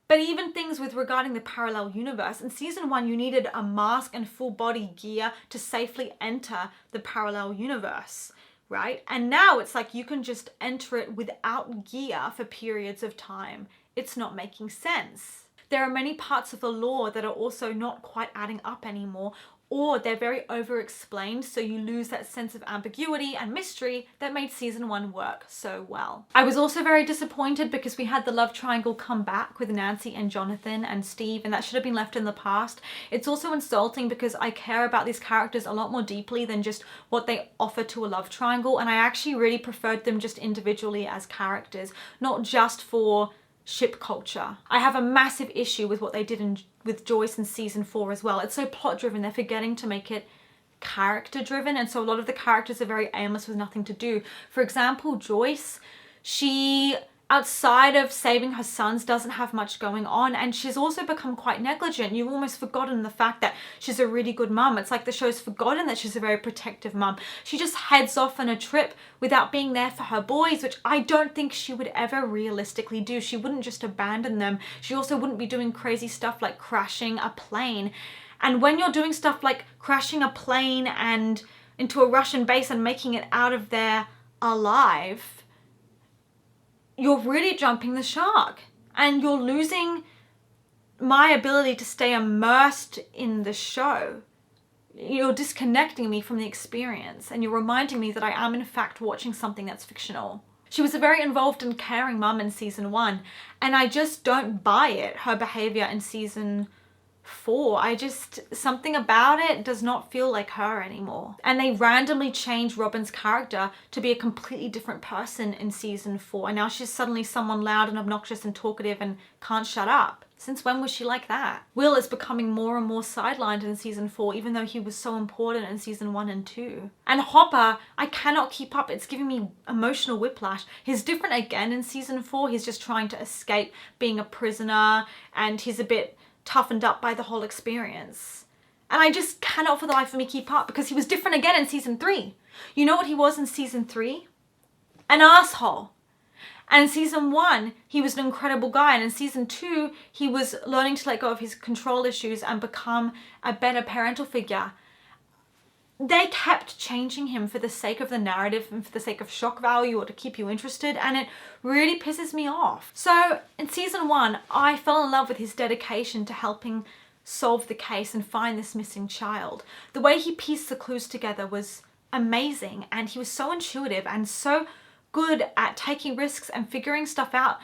But even things with regarding the parallel universe, in season 1 you needed a mask and full body gear to safely enter the parallel universe, right? And now it's like you can just enter it without gear for periods of time. It's not making sense. There are many parts of the lore that are also not quite adding up anymore, or they're very over-explained, so you lose that sense of ambiguity and mystery that made season 1 work so well. I was also very disappointed because we had the love triangle come back with Nancy and Jonathan and Steve, and that should have been left in the past. It's also insulting because I care about these characters a lot more deeply than just what they offer to a love triangle, and I actually really preferred them just individually as characters, not just for ship culture. I have a massive issue with what they did with Joyce in season 4 as well. It's so plot driven, they're forgetting to make it character driven, and so a lot of the characters are very aimless with nothing to do. For example, Joyce, she, outside of saving her sons, doesn't have much going on, and she's also become quite negligent. You've almost forgotten the fact that she's a really good mum. It's like the show's forgotten that she's a very protective mum. She just heads off on a trip without being there for her boys, which I don't think she would ever realistically do. She wouldn't just abandon them. She also wouldn't be doing crazy stuff like crashing a plane. And when you're doing stuff like crashing a plane and into a Russian base and making it out of there alive, you're really jumping the shark, and you're losing my ability to stay immersed in the show. You're disconnecting me from the experience, and you're reminding me that I am in fact watching something that's fictional. She was a very involved and caring mum in season 1, and I just don't buy it, her behavior in season 4. Something about it does not feel like her anymore. And they randomly changed Robin's character to be a completely different person in season 4. And now she's suddenly someone loud and obnoxious and talkative and can't shut up. Since when was she like that? Will is becoming more and more sidelined in season 4, even though he was so important in season 1 and 2. And Hopper, I cannot keep up. It's giving me emotional whiplash. He's different again in season 4. He's just trying to escape being a prisoner, and he's a bit toughened up by the whole experience. And I just cannot for the life of me keep up, because he was different again in season 3. You know what he was in season 3? An asshole. And in season 1, he was an incredible guy. And in season 2, he was learning to let go of his control issues and become a better parental figure. They kept changing him for the sake of the narrative and for the sake of shock value or to keep you interested, and it really pisses me off. So in season 1, I fell in love with his dedication to helping solve the case and find this missing child. The way he pieced the clues together was amazing, and he was so intuitive and so good at taking risks and figuring stuff out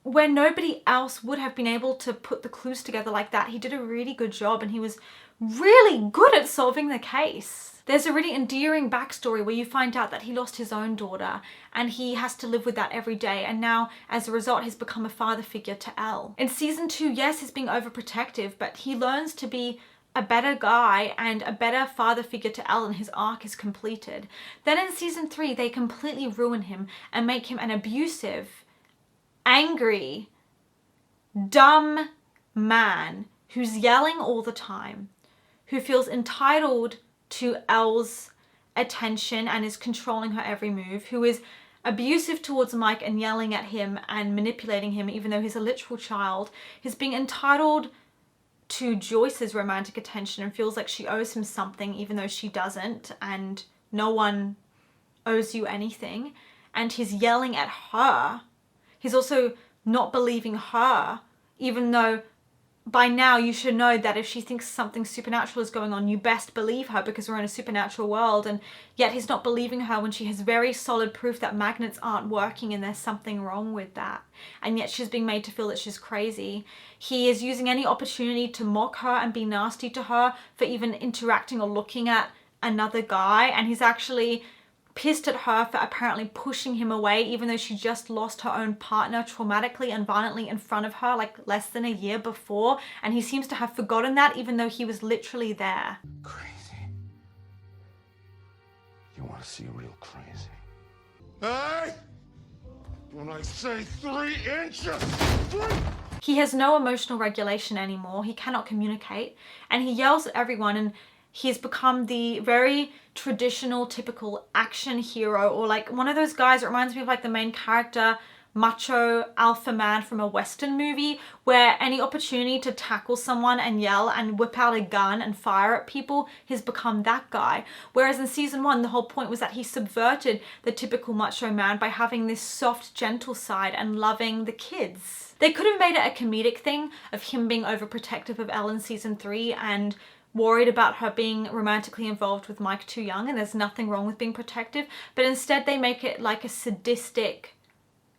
where nobody else would have been able to put the clues together like that. He did a really good job, and he was really good at solving the case. There's a really endearing backstory where you find out that he lost his own daughter and he has to live with that every day, and now as a result he's become a father figure to Elle. In season 2, yes, he's being overprotective, but he learns to be a better guy and a better father figure to Elle, and his arc is completed. Then in season 3, they completely ruin him and make him an abusive, angry, dumb man who's yelling all the time, who feels entitled to Elle's attention and is controlling her every move, who is abusive towards Mike and yelling at him and manipulating him even though he's a literal child. He's being entitled to Joyce's romantic attention and feels like she owes him something even though she doesn't, and no one owes you anything. And he's yelling at her. He's also not believing her, even though by now you should know that if she thinks something supernatural is going on, you best believe her because we're in a supernatural world. And yet he's not believing her when she has very solid proof that magnets aren't working and there's something wrong with that. And yet she's being made to feel that she's crazy. He is using any opportunity to mock her and be nasty to her for even interacting or looking at another guy. And he's actually pissed at her for apparently pushing him away even though she just lost her own partner traumatically and violently in front of her like less than a year before, and he seems to have forgotten that even though he was literally there. Crazy. You want to see real crazy? Hey! When I say 3 inches! 3! He has no emotional regulation anymore. He cannot communicate, and he yells at everyone, and he's become the very traditional, typical action hero, or like one of those guys. It reminds me of like the main character, macho alpha man from a Western movie, where any opportunity to tackle someone and yell and whip out a gun and fire at people, he's become that guy. Whereas in season 1, the whole point was that he subverted the typical macho man by having this soft, gentle side and loving the kids. They could have made it a comedic thing of him being overprotective of Elle in season 3 and worried about her being romantically involved with Mike too young, and there's nothing wrong with being protective, but instead they make it like a sadistic,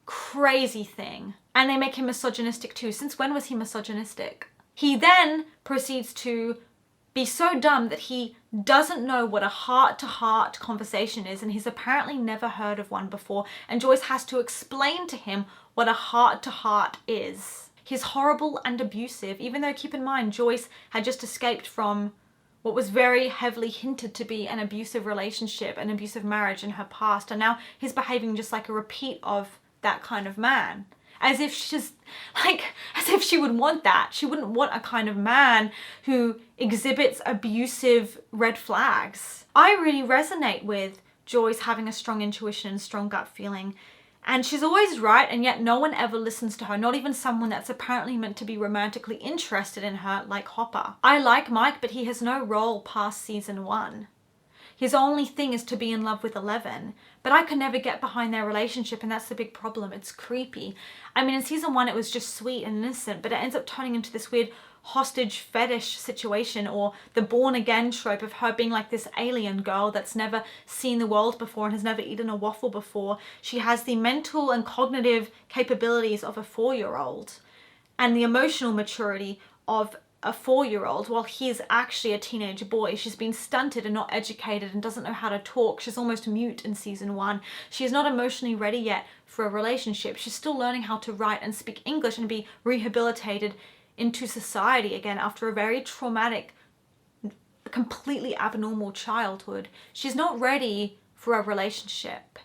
crazy thing. And they make him misogynistic too. Since when was he misogynistic? He then proceeds to be so dumb that he doesn't know what a heart-to-heart conversation is, and he's apparently never heard of one before, and Joyce has to explain to him what a heart-to-heart is. He's horrible and abusive, even though, keep in mind, Joyce had just escaped from what was very heavily hinted to be an abusive relationship, an abusive marriage in her past, and now he's behaving just like a repeat of that kind of man. As if she's as if she would want that. She wouldn't want a kind of man who exhibits abusive red flags. I really resonate with Joyce having a strong intuition and strong gut feeling. And she's always right, and yet no one ever listens to her, not even someone that's apparently meant to be romantically interested in her, like Hopper. I like Mike, but he has no role past season 1. His only thing is to be in love with 11, but I could never get behind their relationship, and that's the big problem. It's creepy. I mean, in season 1 it was just sweet and innocent, but it ends up turning into this weird hostage fetish situation, or the born again trope of her being like this alien girl that's never seen the world before and has never eaten a waffle before. She has the mental and cognitive capabilities of a 4-year-old and the emotional maturity of a 4-year-old, while he's actually a teenage boy. She's been stunted and not educated and doesn't know how to talk. She's almost mute in season 1. She is not emotionally ready yet for a relationship. She's still learning how to write and speak English and be rehabilitated into society again after a very traumatic, completely abnormal childhood. She's not ready for a relationship.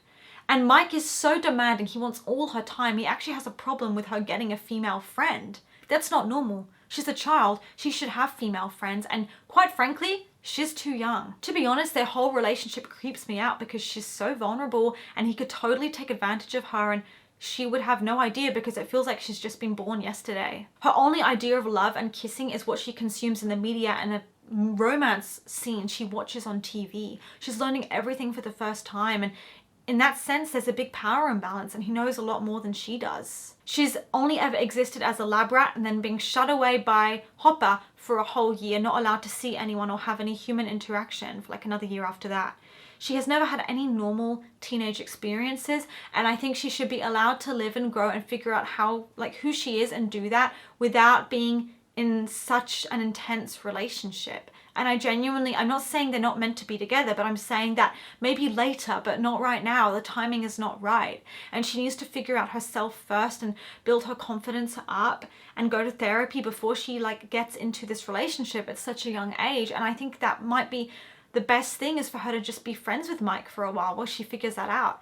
And Mike is so demanding. He wants all her time. He actually has a problem with her getting a female friend. That's not normal. She's a child, she should have female friends, and quite frankly, she's too young. To be honest, their whole relationship creeps me out because she's so vulnerable and he could totally take advantage of her, and she would have no idea because it feels like she's just been born yesterday. Her only idea of love and kissing is what she consumes in the media and a romance scene she watches on TV. She's learning everything for the first time, and in that sense, there's a big power imbalance, and he knows a lot more than she does. She's only ever existed as a lab rat and then being shut away by Hopper for a whole year, not allowed to see anyone or have any human interaction for like another year after that. She has never had any normal teenage experiences, and I think she should be allowed to live and grow and figure out how, like, who she is and do that without being in such an intense relationship. And I'm not saying they're not meant to be together, but I'm saying that maybe later, but not right now. The timing is not right. And she needs to figure out herself first and build her confidence up and go to therapy before she like gets into this relationship at such a young age. And I think that might be the best thing, is for her to just be friends with Mike for a while she figures that out.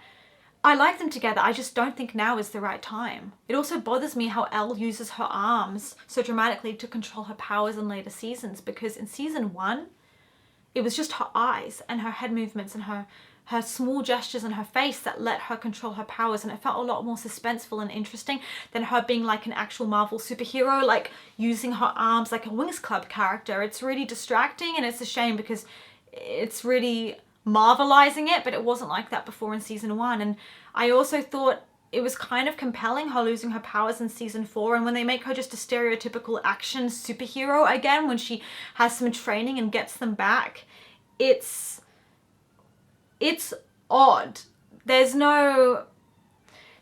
I like them together, I just don't think now is the right time. It also bothers me how Elle uses her arms so dramatically to control her powers in later seasons, because in season 1, it was just her eyes and her head movements and her small gestures and her face that let her control her powers, and it felt a lot more suspenseful and interesting than her being like an actual Marvel superhero, like using her arms like a Winx Club character. It's really distracting, and it's a shame because it's really marvelizing it, but it wasn't like that before in season 1. And I also thought it was kind of compelling her losing her powers in season 4, and when they make her just a stereotypical action superhero again when she has some training and gets them back, it's odd.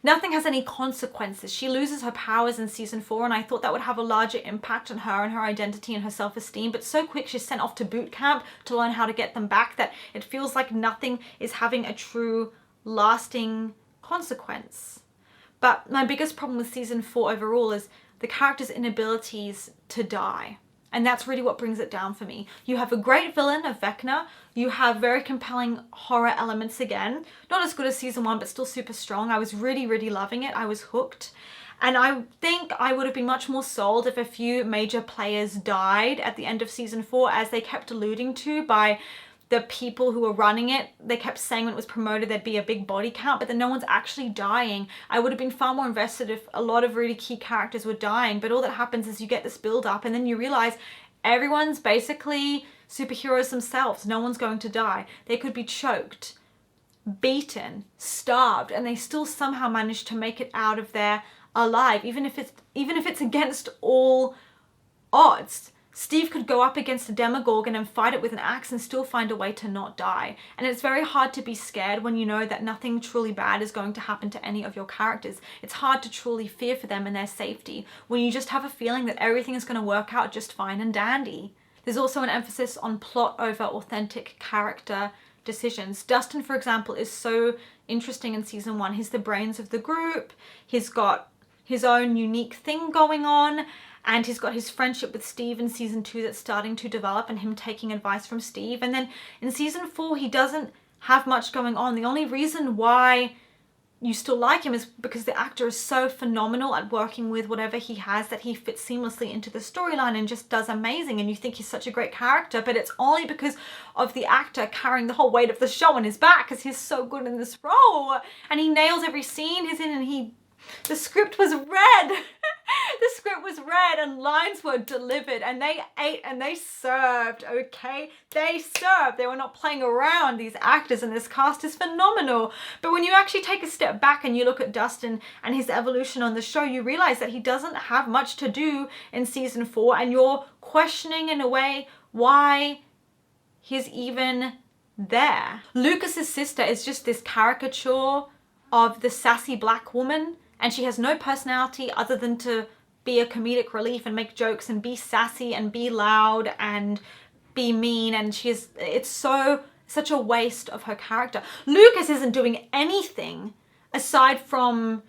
Nothing has any consequences. She loses her powers in season 4, and I thought that would have a larger impact on her and her identity and her self-esteem, but so quick she's sent off to boot camp to learn how to get them back that it feels like nothing is having a true lasting consequence. But my biggest problem with season 4 overall is the character's inabilities to die. And that's really what brings it down for me. You have a great villain of Vecna. You have very compelling horror elements again. Not as good as season 1, but still super strong. I was really, really loving it. I was hooked. And I think I would have been much more sold if a few major players died at the end of season 4, as they kept alluding to by the people who were running it. They kept saying when it was promoted there'd be a big body count, but then no one's actually dying. I would have been far more invested if a lot of really key characters were dying, but all that happens is you get this build up and then you realize everyone's basically superheroes themselves. No one's going to die. They could be choked, beaten, starved, and they still somehow manage to make it out of there alive, even if it's against all odds. Steve could go up against a Demogorgon and fight it with an axe and still find a way to not die. And it's very hard to be scared when you know that nothing truly bad is going to happen to any of your characters. It's hard to truly fear for them and their safety when you just have a feeling that everything is going to work out just fine and dandy. There's also an emphasis on plot over authentic character decisions. Dustin, for example, is so interesting in season 1. He's the brains of the group. He's got his own unique thing going on. And he's got his friendship with Steve in season 2 that's starting to develop, and him taking advice from Steve. And then in season 4, he doesn't have much going on. The only reason why you still like him is because the actor is so phenomenal at working with whatever he has that he fits seamlessly into the storyline and just does amazing. And you think he's such a great character, but it's only because of the actor carrying the whole weight of the show on his back, because he's so good in this role. And he nails every scene he's in, and the script was read. The script was read and lines were delivered, and they ate and they served, okay? They served. They were not playing around. These actors and this cast is phenomenal. But when you actually take a step back and you look at Dustin and his evolution on the show, you realize that he doesn't have much to do in season 4, and you're questioning in a way why he's even there. Lucas's sister is just this caricature of the sassy black woman, and she has no personality other than to be a comedic relief and make jokes and be sassy and be loud and be mean, and it's such a waste of her character. Lucas isn't doing anything aside from,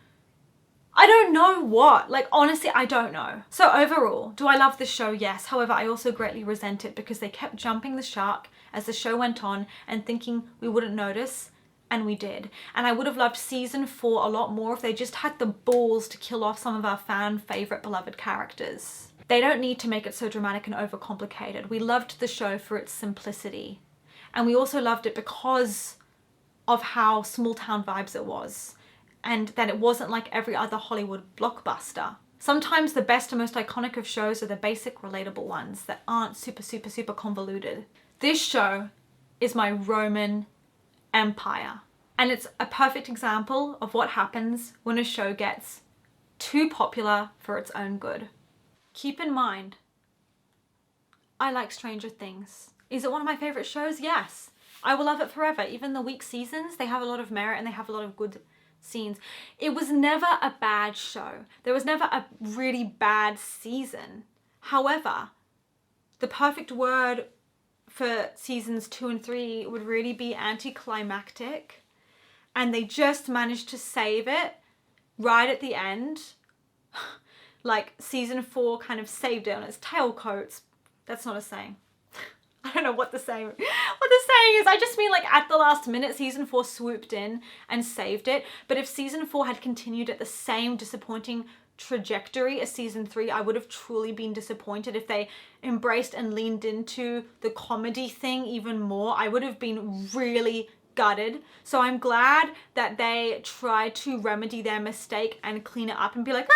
I don't know what. Like, honestly, I don't know. So overall, do I love this show? Yes. However, I also greatly resent it because they kept jumping the shark as the show went on and thinking we wouldn't notice. And we did. And I would have loved season 4 a lot more if they just had the balls to kill off some of our fan favorite beloved characters. They don't need to make it so dramatic and overcomplicated. We loved the show for its simplicity. And we also loved it because of how small town vibes it was. And that it wasn't like every other Hollywood blockbuster. Sometimes the best and most iconic of shows are the basic relatable ones that aren't super, super, super convoluted. This show is my Roman empire. And it's a perfect example of what happens when a show gets too popular for its own good. Keep in mind, I like Stranger Things. Is it one of my favorite shows? Yes. I will love it forever. Even the weak seasons, they have a lot of merit and they have a lot of good scenes. It was never a bad show. There was never a really bad season. However, the perfect word for seasons 2 and 3 would really be anticlimactic. And they just managed to save it right at the end. Like season 4 kind of saved it on its tailcoats. That's not a saying. I don't know what the saying is. I just mean like at the last minute, season 4 swooped in and saved it. But if season 4 had continued at the same disappointing trajectory as season 3, I would have truly been disappointed. If they embraced and leaned into the comedy thing even more, I would have been really gutted. So I'm glad that they tried to remedy their mistake and clean it up and be like,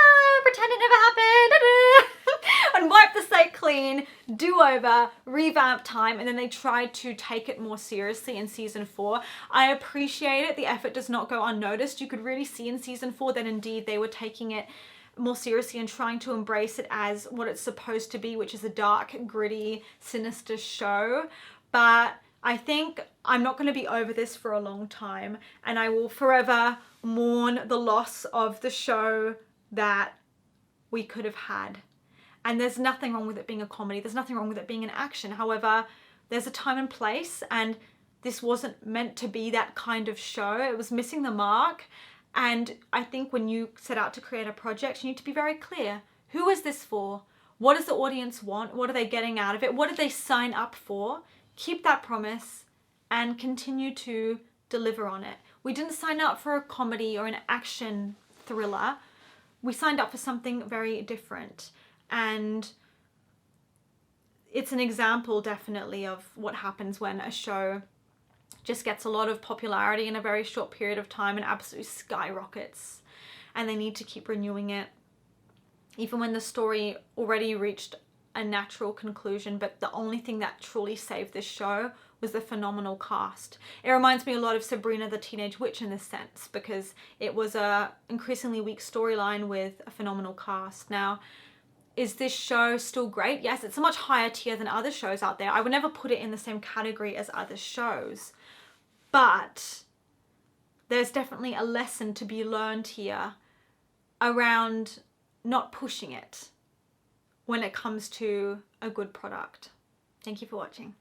pretend it never happened, and wipe the slate clean, do over, revamp time, and then they tried to take it more seriously in season 4. I appreciate it. The effort does not go unnoticed. You could really see in season 4 that indeed they were taking it more seriously and trying to embrace it as what it's supposed to be, which is a dark, gritty, sinister show. But I think I'm not going to be over this for a long time, and I will forever mourn the loss of the show that we could have had. And there's nothing wrong with it being a comedy. There's nothing wrong with it being an action. However, there's a time and place, and this wasn't meant to be that kind of show. It was missing the mark. And I think when you set out to create a project, you need to be very clear. Who is this for? What does the audience want? What are they getting out of it? What did they sign up for? Keep that promise and continue to deliver on it. We didn't sign up for a comedy or an action thriller. We signed up for something very different. And it's an example definitely of what happens when a show just gets a lot of popularity in a very short period of time and absolutely skyrockets. And they need to keep renewing it. Even when the story already reached a natural conclusion, but the only thing that truly saved this show was the phenomenal cast. It reminds me a lot of Sabrina the Teenage Witch in this sense, because it was a increasingly weak storyline with a phenomenal cast. Now, is this show still great? Yes, it's a much higher tier than other shows out there. I would never put it in the same category as other shows, but there's definitely a lesson to be learned here around not pushing it when it comes to a good product. Thank you for watching.